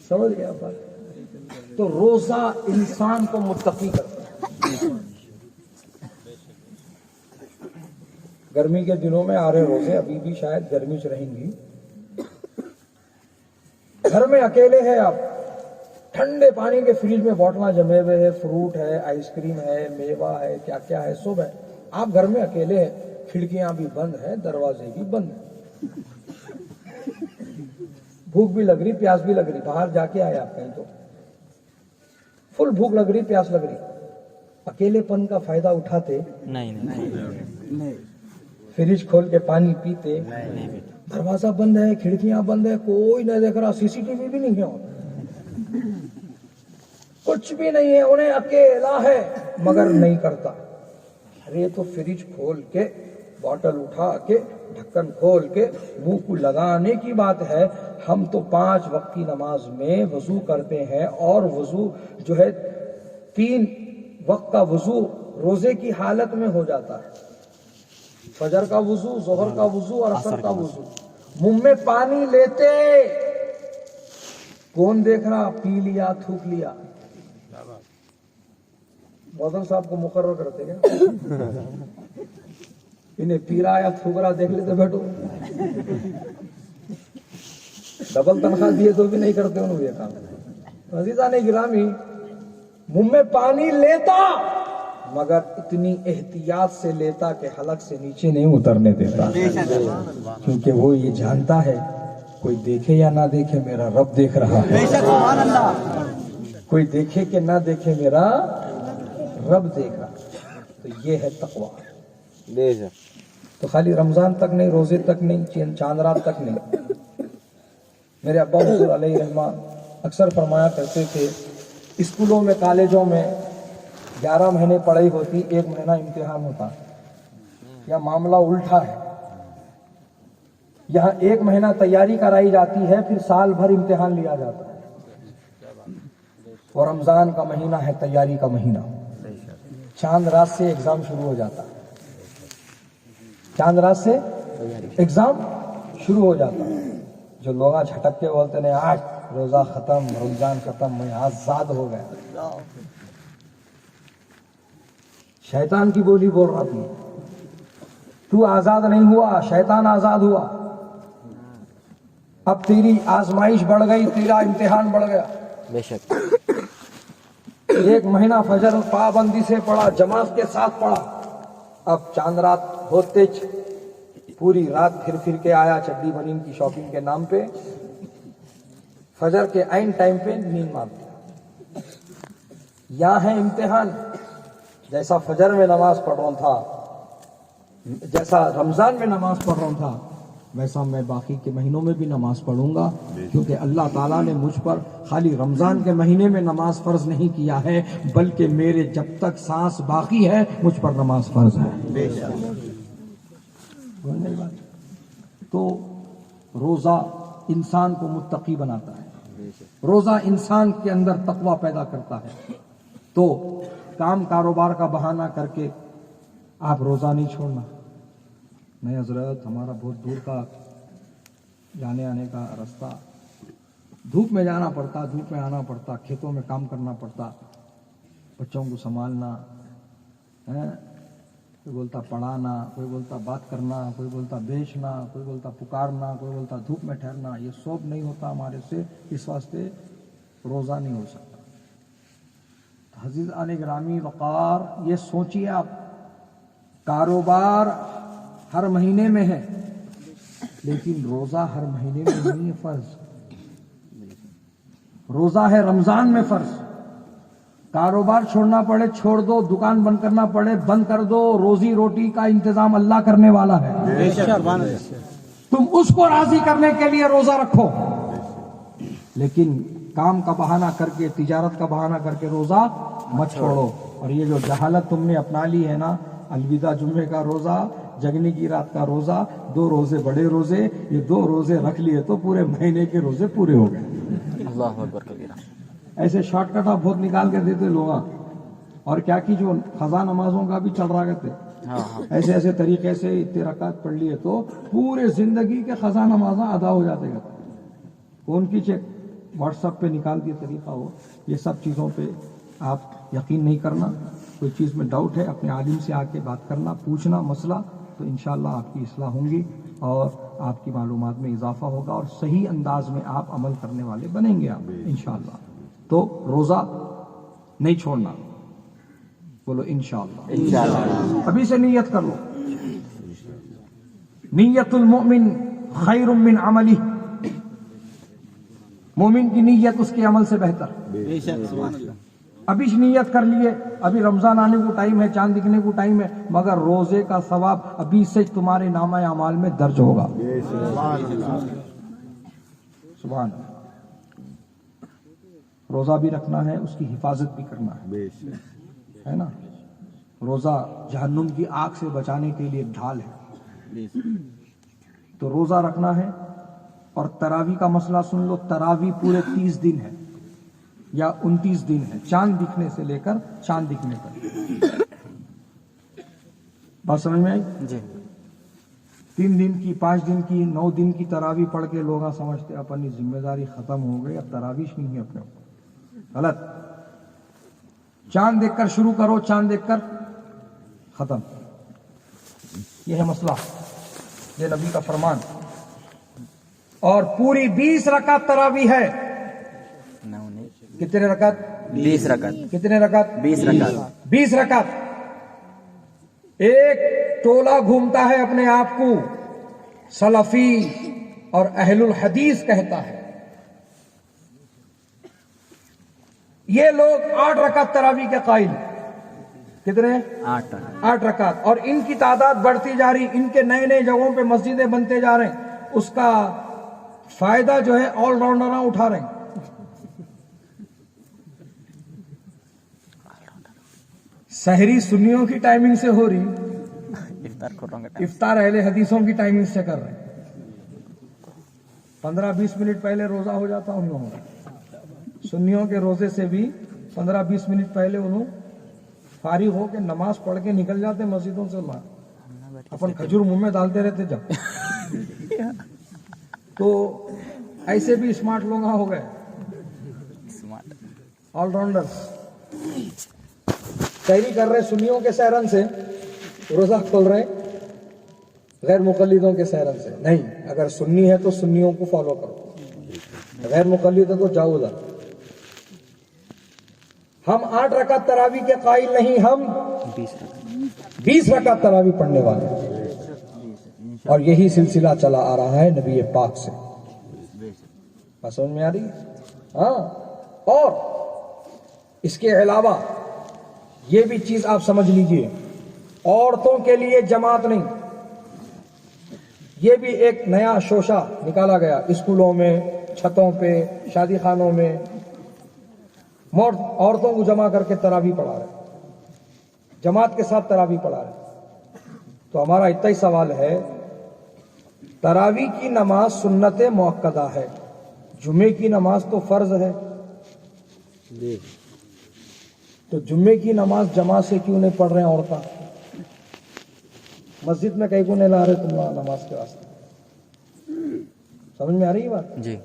سمجھ گیا بات؟ تو روزہ انسان کو متقی کرتا ہے. گرمی کے دنوں میں آ رہے روزے، ابھی بھی شاید گرمی سے رہیں گی. گھر میں اکیلے ہیں آپ، ٹھنڈے پانی کے فریج میں بوٹلاں جمے ہوئے ہیں، فروٹ ہے، آئس کریم ہے، میوہ ہے، کیا کیا ہے، سب ہے. آپ گھر میں اکیلے ہیں، کھڑکیاں بھی بند ہیں، دروازے بھی بند ہیں. بھوک بھی لگ رہی، پیاس بھی لگ رہی. باہر جا کے آئے آپ کہیں تو فل بھوک لگ رہی، پیاس لگ رہی. اکیلے پن کا فائدہ اٹھاتے نہیں. فریج کھول کے پانی پیتے. دروازہ بند ہے، کھڑکیاں بند ہے، کوئی نہیں دیکھ رہا، CCTV بھی نہیں ہے، کچھ بھی نہیں ہے، انہیں اکیلا ہے مگر نہیں کرتا. ارے تو فریج کھول کے، بوتل اٹھا کے، ڈھکن کھول کے منہ کو لگانے کی بات ہے. ہم تو 5 وقت کی نماز میں وضو کرتے ہیں، اور وضو جو ہے 3 وقت کا وضو روزے کی حالت میں ہو جاتا ہے. فجر کا وضو، ظہر کا وضو اور عصر کا وضو. منہ میں پانی لیتے، کون دیکھ رہا، پی لیا، تھوک لیا. موزن صاحب کو مقرر کرتے کیا؟ انہیں پی رہا یا تھوک رہا دیکھ لیتے، بیٹھو. ڈبل تنخواہ دیے تو بھی نہیں کرتے انہوں یہ کام. عزیزان گرامی، منہ میں پانی لیتا مگر اتنی احتیاط سے لیتا کہ حلق سے نیچے نہیں اترنے دیتا، کیونکہ وہ یہ جانتا ہے کوئی دیکھے یا نہ دیکھے میرا رب دیکھ رہا ہے. کوئی دیکھے کہ نہ دیکھے میرا رب دیکھ رہا. تو یہ ہے تقوی. تو خالی رمضان تک نہیں، روزے تک نہیں، چاند رات تک نہیں. میرے ابا حضور علیہ رحمان اکثر فرمایا کرتے تھے، اسکولوں میں، کالجوں میں 11 مہینے پڑھائی ہوتی، 1 مہینہ امتحان ہوتا. یا معاملہ الٹا ہے، یہاں 1 مہینہ تیاری کرائی جاتی ہے، پھر سال بھر امتحان لیا جاتا ہے. اور رمضان کا مہینہ ہے تیاری کا مہینہ. چاند رات سے ایگزام شروع ہو جاتا ہے، چاند رات سے ایگزام شروع ہو جاتا ہے. جو لوگ جھٹک کے بولتے ہیں آج روزہ ختم، رمضان ختم، میں آزاد ہو گیا، شیطان کی بولی بول رہا تھی. تو آزاد نہیں ہوا، شیطان آزاد ہوا. اب تیری آزمائش بڑھ گئی، تیرا امتحان بڑھ گیا. بے شک 1 مہینہ فجر پابندی سے پڑھا، جماعت کے ساتھ پڑھا. اب چاند رات ہوتے پوری رات پھر کے آیا چڈی بنیم کی شاپنگ کے نام پہ. فجر کے عین ٹائم پہ نیند مار دیا. یہاں ہے امتحان. جیسا فجر میں نماز پڑھ رہا تھا، جیسا رمضان میں نماز پڑھ رہا تھا، ویسا میں باقی کے مہینوں میں بھی نماز پڑھوں گا، کیونکہ اللہ تعالیٰ نے مجھ پر خالی رمضان کے مہینے میں نماز فرض نہیں کیا ہے، بلکہ میرے جب تک سانس باقی ہے مجھ پر نماز فرض ہے۔ تو روزہ انسان کو متقی بناتا ہے، روزہ انسان کے اندر تقوی پیدا کرتا ہے۔ تو کام کاروبار کا بہانہ کر کے آپ روزہ نہیں چھوڑنا، نہیں حضرت ہمارا بہت دور کا جانے آنے کا راستہ، دھوپ میں جانا پڑتا، دھوپ میں آنا پڑتا، کھیتوں میں کام کرنا پڑتا، بچوں کو سنبھالنا، کوئی بولتا پڑھانا، کوئی بولتا بات کرنا، کوئی بولتا بیچنا، کوئی بولتا پکارنا، کوئی بولتا دھوپ میں ٹھہرنا، یہ سب نہیں ہوتا ہمارے سے، اس واسطے روزہ نہیں ہو سکتا۔ عزیزان گرامی وقار، یہ سوچیے آپ، کاروبار ہر مہینے میں ہے لیکن روزہ ہر مہینے میں نہیں ہے فرض، روزہ ہے رمضان میں فرض۔ کاروبار چھوڑنا پڑے چھوڑ دو، دکان بند کرنا پڑے بند کر دو، روزی روٹی کا انتظام اللہ کرنے والا ہے، تم اس کو راضی کرنے کے لیے روزہ رکھو، لیکن کام کا بہانہ کر کے، تجارت کا بہانہ کر کے روزہ مت چھوڑو۔ اور یہ جو جہالت تم نے اپنا لی ہے نا، الوداع جمعے کا روزہ، جگنے کی رات کا روزہ، 2 روزے بڑے روزے، یہ 2 روزے رکھ لیے تو پورے مہینے کے روزے پورے ہو گئے۔ اللہ اکبر کبیرہ۔ ایسے شارٹ کٹ آپ بہت نکال کے دیتے لوگ، اور کیا کی جو قضا نمازوں کا بھی چل رہا کرتے، ایسے ایسے طریقے سے اتنے رکعت پڑھ لیے تو پورے زندگی کے قضا نمازاں ادا ہو جاتے گا۔ کون کی چیک واٹس ایپ پہ نکال دیے طریقہ ہو، یہ سب چیزوں پہ آپ یقین نہیں کرنا۔ کوئی چیز میں ڈاؤٹ ہے اپنے عالم سے آ کے بات کرنا، پوچھنا مسئلہ، تو انشاءاللہ آپ کی اصلاح ہوں گی اور آپ کی معلومات میں اضافہ ہوگا اور صحیح انداز میں آپ عمل کرنے والے بنیں گے آپ انشاءاللہ۔ تو روزہ نہیں چھوڑنا، بولو انشاءاللہ۔ ابھی سے نیت کر لو، نیت المؤمن خیر من عملہ، مومن کی نیت اس کے عمل سے بہتر۔ ابھی نیت کر لیے، ابھی رمضان آنے کو ٹائم ہے، چاند دکھنے کو ٹائم ہے، مگر روزے کا ثواب ابھی سے تمہارے نامہ اعمال میں درج ہوگا۔ سبحان اللہ۔ روزہ بھی رکھنا ہے، اس کی حفاظت بھی کرنا ہے نا۔ روزہ جہنم کی آگ سے بچانے کے لیے ایک ڈھال ہے، تو روزہ رکھنا ہے۔ اور تراویح کا مسئلہ سن لو، تراویح پورے 30 دن ہے یا 29 دن ہے، چاند دکھنے سے لے کر چاند دکھنے تک۔ بات سمجھ میں آئی؟ جی۔ 3 دن کی، 5 دن کی، 9 دن کی تراویح پڑھ کے لوگ سمجھتے اپنی ذمہ داری ختم ہو گئی، اب تراویح نہیں ہے اپنے اوپر، غلط۔ چاند دیکھ کر شروع کرو، چاند دیکھ کر ختم، یہ ہے مسئلہ، یہ نبی کا فرمان۔ اور پوری 20 رکعت تراویح ہے۔ کتنے رکعت؟ 20 رکعت۔ کتنے رکعت؟ 20 رکعت۔ 20 رکعت۔ ایک ٹولہ گھومتا ہے اپنے آپ کو سلفی اور اہل الحدیث کہتا ہے، یہ لوگ 8 رکعت تراویح کے قائل۔ کتنے؟ 8 رکعت۔ اور ان کی تعداد بڑھتی جا رہی، ان کے نئے نئے جگہوں پہ مسجدیں بنتے جا رہے ہیں، اس کا فائدہ جو ہے آل راؤنڈر اٹھا رہے ہیں۔ سحری سنیوں کی ٹائمنگ سے ہو رہی، افطار اہل حدیثوں کی ٹائمنگ سے کر رہے ہیں۔ 15-20 منٹ پہلے روزہ ہو جاتا ان لوگوں کا، سنیوں کے روزے سے بھی 15-20 منٹ پہلے انہوں فارغ ہو کے نماز پڑھ کے نکل جاتے مسجدوں سے، اپن کھجور منہ میں ڈالتے رہتے جب۔ تو ایسے بھی اسمارٹ لوگ ہو گئے، آل راؤنڈرز، سحری کر رہے سنیوں کے سحرن سے، روزہ کھول رہے غیر مقلدوں کے سحرن سے۔ نہیں، اگر سنی ہے تو سنیوں کو فالو کرو، غیر مقلد ہے تو جاؤ ادھر۔ ہم 8 رکعت تراویح کے قائل نہیں، ہم 20 رکعت تراویح پڑھنے والے ہیں، اور یہی سلسلہ چلا آ رہا ہے نبی پاک سے۔ بات سمجھ میں آ رہی؟ ہاں۔ اور اس کے علاوہ یہ بھی چیز آپ سمجھ لیجئے، عورتوں کے لیے جماعت نہیں، یہ بھی ایک نیا شوشہ نکالا گیا، اسکولوں میں، چھتوں پہ، شادی خانوں میں عورتوں کو جمع کر کے تراویح پڑھا رہے، جماعت کے ساتھ تراویح پڑھا رہے۔ تو ہمارا اتنا ہی سوال ہے، تراویح کی نماز سنت مؤکدہ ہے، جمعے کی نماز تو فرض ہے، تو جمعے کی نماز جماعت سے کیوں نہیں پڑھ رہے ہیں عورتیں؟ مسجد میں کہیں کو نہیں لا رہے تم نماز کے واسطے؟ سمجھ میں آ رہی ہے بات؟ جی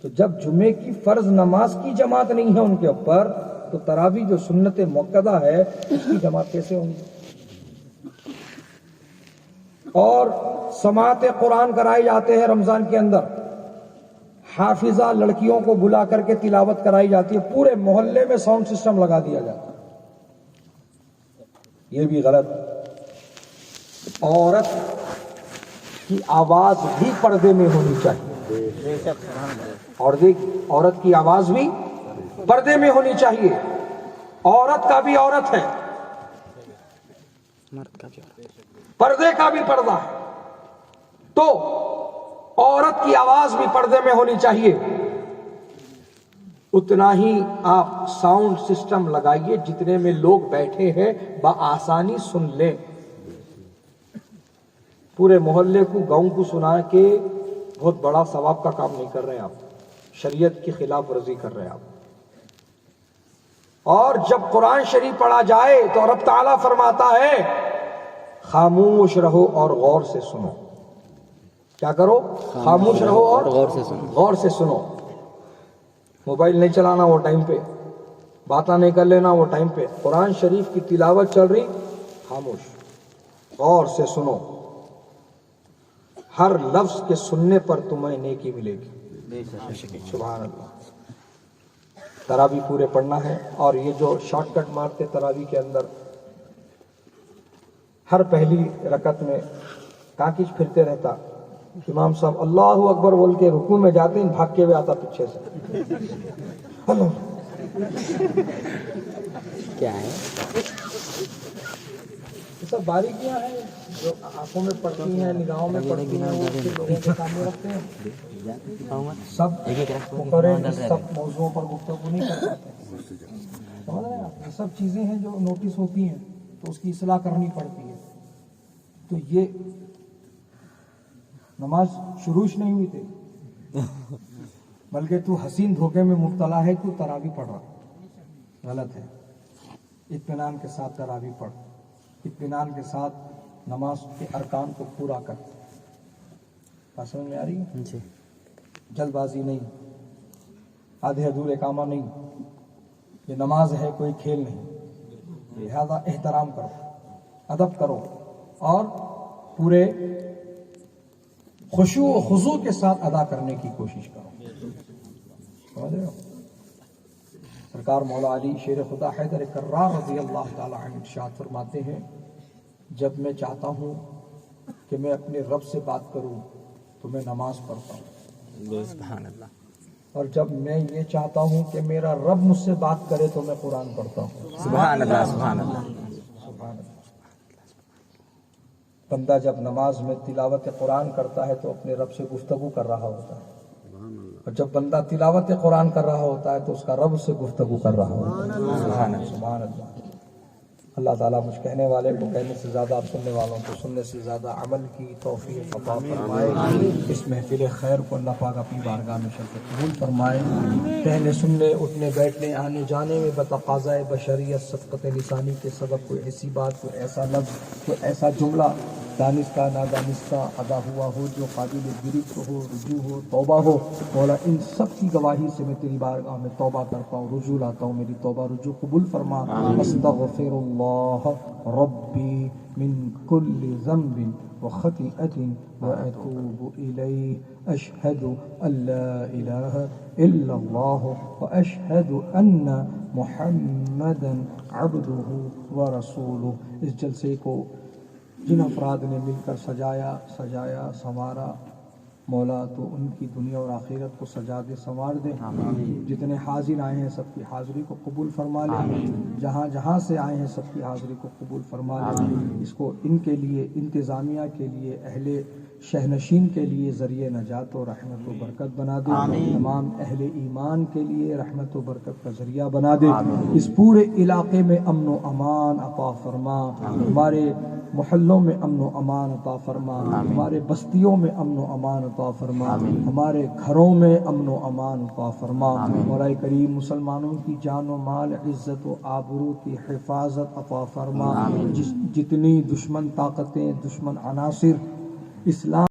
تو جب جمعے کی فرض نماز کی جماعت نہیں ہے ان کے اوپر، تو تراویح جو سنت مؤکدہ ہے اس کی جماعت کیسے ہوں گی؟ اور سماعت قرآن کرائے جاتے ہیں رمضان کے اندر، حافظہ لڑکیوں کو بلا کر کے تلاوت کرائی جاتی ہے، پورے محلے میں ساؤنڈ سسٹم لگا دیا جاتا ہے، یہ بھی غلط۔ عورت کی آواز بھی پردے میں ہونی چاہیے، عورت کی آواز بھی پردے میں ہونی چاہیے، عورت کا بھی عورت ہے، پردے کا بھی پردہ ہے، تو عورت کی آواز بھی پردے میں ہونی چاہیے۔ اتنا ہی آپ ساؤنڈ سسٹم لگائیے جتنے میں لوگ بیٹھے ہیں بآسانی سن لیں، پورے محلے کو گاؤں کو سنا کے بہت بڑا ثواب کا کام نہیں کر رہے آپ، شریعت کی خلاف ورزی کر رہے آپ۔ اور جب قرآن شریف پڑھا جائے تو رب تعالیٰ فرماتا ہے خاموش رہو اور غور سے سنو۔ کیا کرو؟ خاموش رہو اور غور سے سنو۔ موبائل نہیں چلانا وہ ٹائم پہ، باتیں نہیں کر لینا وہ ٹائم پہ، قرآن شریف کی تلاوت چل رہی، خاموش، غور سے سنو، ہر لفظ کے سننے پر تمہیں نیکی ملے گی۔ سبحان اللہ۔ تراویح پورے پڑھنا ہے، اور یہ جو شارٹ کٹ مارتے تراویح کے اندر، ہر پہلی رکعت میں کانکیچ پھرتے رہتا، امام صاحب اللہ اکبر بول کے رکوع میں جاتے ہیں، بھاگ کے ہوئے آتا پیچھے سے، اللہ کیا ہے یہ سب باریکیاں ہیں جو آنکھوں میں پڑتی ہیں، نگاہوں میں پڑتی ہیں، وہ اس کے لوگوں کے سامنے رکھتے ہیں۔ سب مقرر سب موضوعوں پر گفتگو نہیں کر پاتے، سمجھ رہے ہیں آپ؟ یہ سب چیزیں ہیں جو نوٹس ہوتی ہیں تو اس کی اصلاح کرنی پڑتی ہے۔ تو یہ نماز شروع نہیں ہوئی تھی، بلکہ تو حسین دھوکے میں مبتلا ہے، تو تراویح پڑھ رہا، غلط ہے۔ اطمینان کے ساتھ تراویح پڑھ، اطمینان کے ساتھ نماز کے ارکان کو پورا کر۔ بات سمجھ میں آ رہی ہے؟ جی۔ جلد بازی نہیں، آدھے ادھورے کامہ نہیں، یہ نماز ہے کوئی کھیل نہیں، لہذا احترام کرو، ادب کرو، اور پورے خشوع و خضوع کے ساتھ ادا کرنے کی کوشش کرو۔ سمجھ رہے ہو؟ سرکار مولا علی شیر خدا حیدر کرار رضی اللہ تعالی عنہ ارشاد فرماتے ہیں، جب میں چاہتا ہوں کہ میں اپنے رب سے بات کروں تو میں نماز پڑھتا ہوں، سبحان اللہ، اور جب میں یہ چاہتا ہوں کہ میرا رب مجھ سے بات کرے تو میں قرآن پڑھتا ہوں۔ سبحان اللہ، سبحان اللہ۔ سبحان اللہ۔ بندہ جب نماز میں تلاوت قرآن کرتا ہے تو اپنے رب سے گفتگو کر رہا ہوتا ہے، اور جب بندہ تلاوت قرآن کر رہا ہوتا ہے تو اس کا رب سے گفتگو کر رہا ہوتا ہے۔ سبحان اللہ، سبحان اللہ۔ اللہ تعالیٰ مجھ کہنے والے کو کہنے سے زیادہ، آپ سننے والوں کو سننے سے زیادہ عمل کی توفیق عطا فرمائے۔ اس محفل خیر کو اللہ پاک اپنی بارگاہ میں شرکت قبول فرمائے۔ کہنے، سننے، اٹھنے، بیٹھنے، آنے جانے میں بتقاضۂ بشریت صدقت لسانی کے سبب کوئی ایسی بات، کوئی ایسا لفظ، کوئی ایسا جملہ دانستہ نادانستہ ادا ہوا ہو جو قابل گرفت ہو، رجوع ہو، توبہ ہو، مولا ان سب کی گواہی سے میں تیری بارگاہ میں توبہ کرتا ہوں، رجوع لاتا ہوں، میری توبہ رجوع قبول فرما۔ استغفر اللہ ربی من کل ذنب وخطیئۃ واتوب الیہ، اشہد ان لا الہ الا اللہ واشہد ان محمدا عبدہ ورسولہ۔ اس جلسے کو جن افراد نے مل کر سجایا سنوارا، مولا تو ان کی دنیا اور آخرت کو سجا دے، سنوار دے۔ جتنے حاضر آئے ہیں سب کی حاضری کو قبول فرما لے، جہاں جہاں سے آئے ہیں سب کی حاضری کو قبول فرما لے۔ اس کو ان کے لیے، انتظامیہ کے لیے، اہل شہنشین کے لیے ذریعہ نجات و رحمت و برکت بنا دے، تمام اہل ایمان کے لیے رحمت و برکت کا ذریعہ بنا دے، اس پورے علاقے میں امن و امان عطا فرما، ہمارے محلوں میں امن و امان عطا فرما، ہمارے بستیوں میں امن و امان عطا فرما، ہمارے گھروں میں امن و امان عطا فرما، مولا کریم مسلمانوں کی جان و مال، عزت و آبرو کی حفاظت عطا فرما، جتنی دشمن طاقتیں، دشمن عناصر اسلام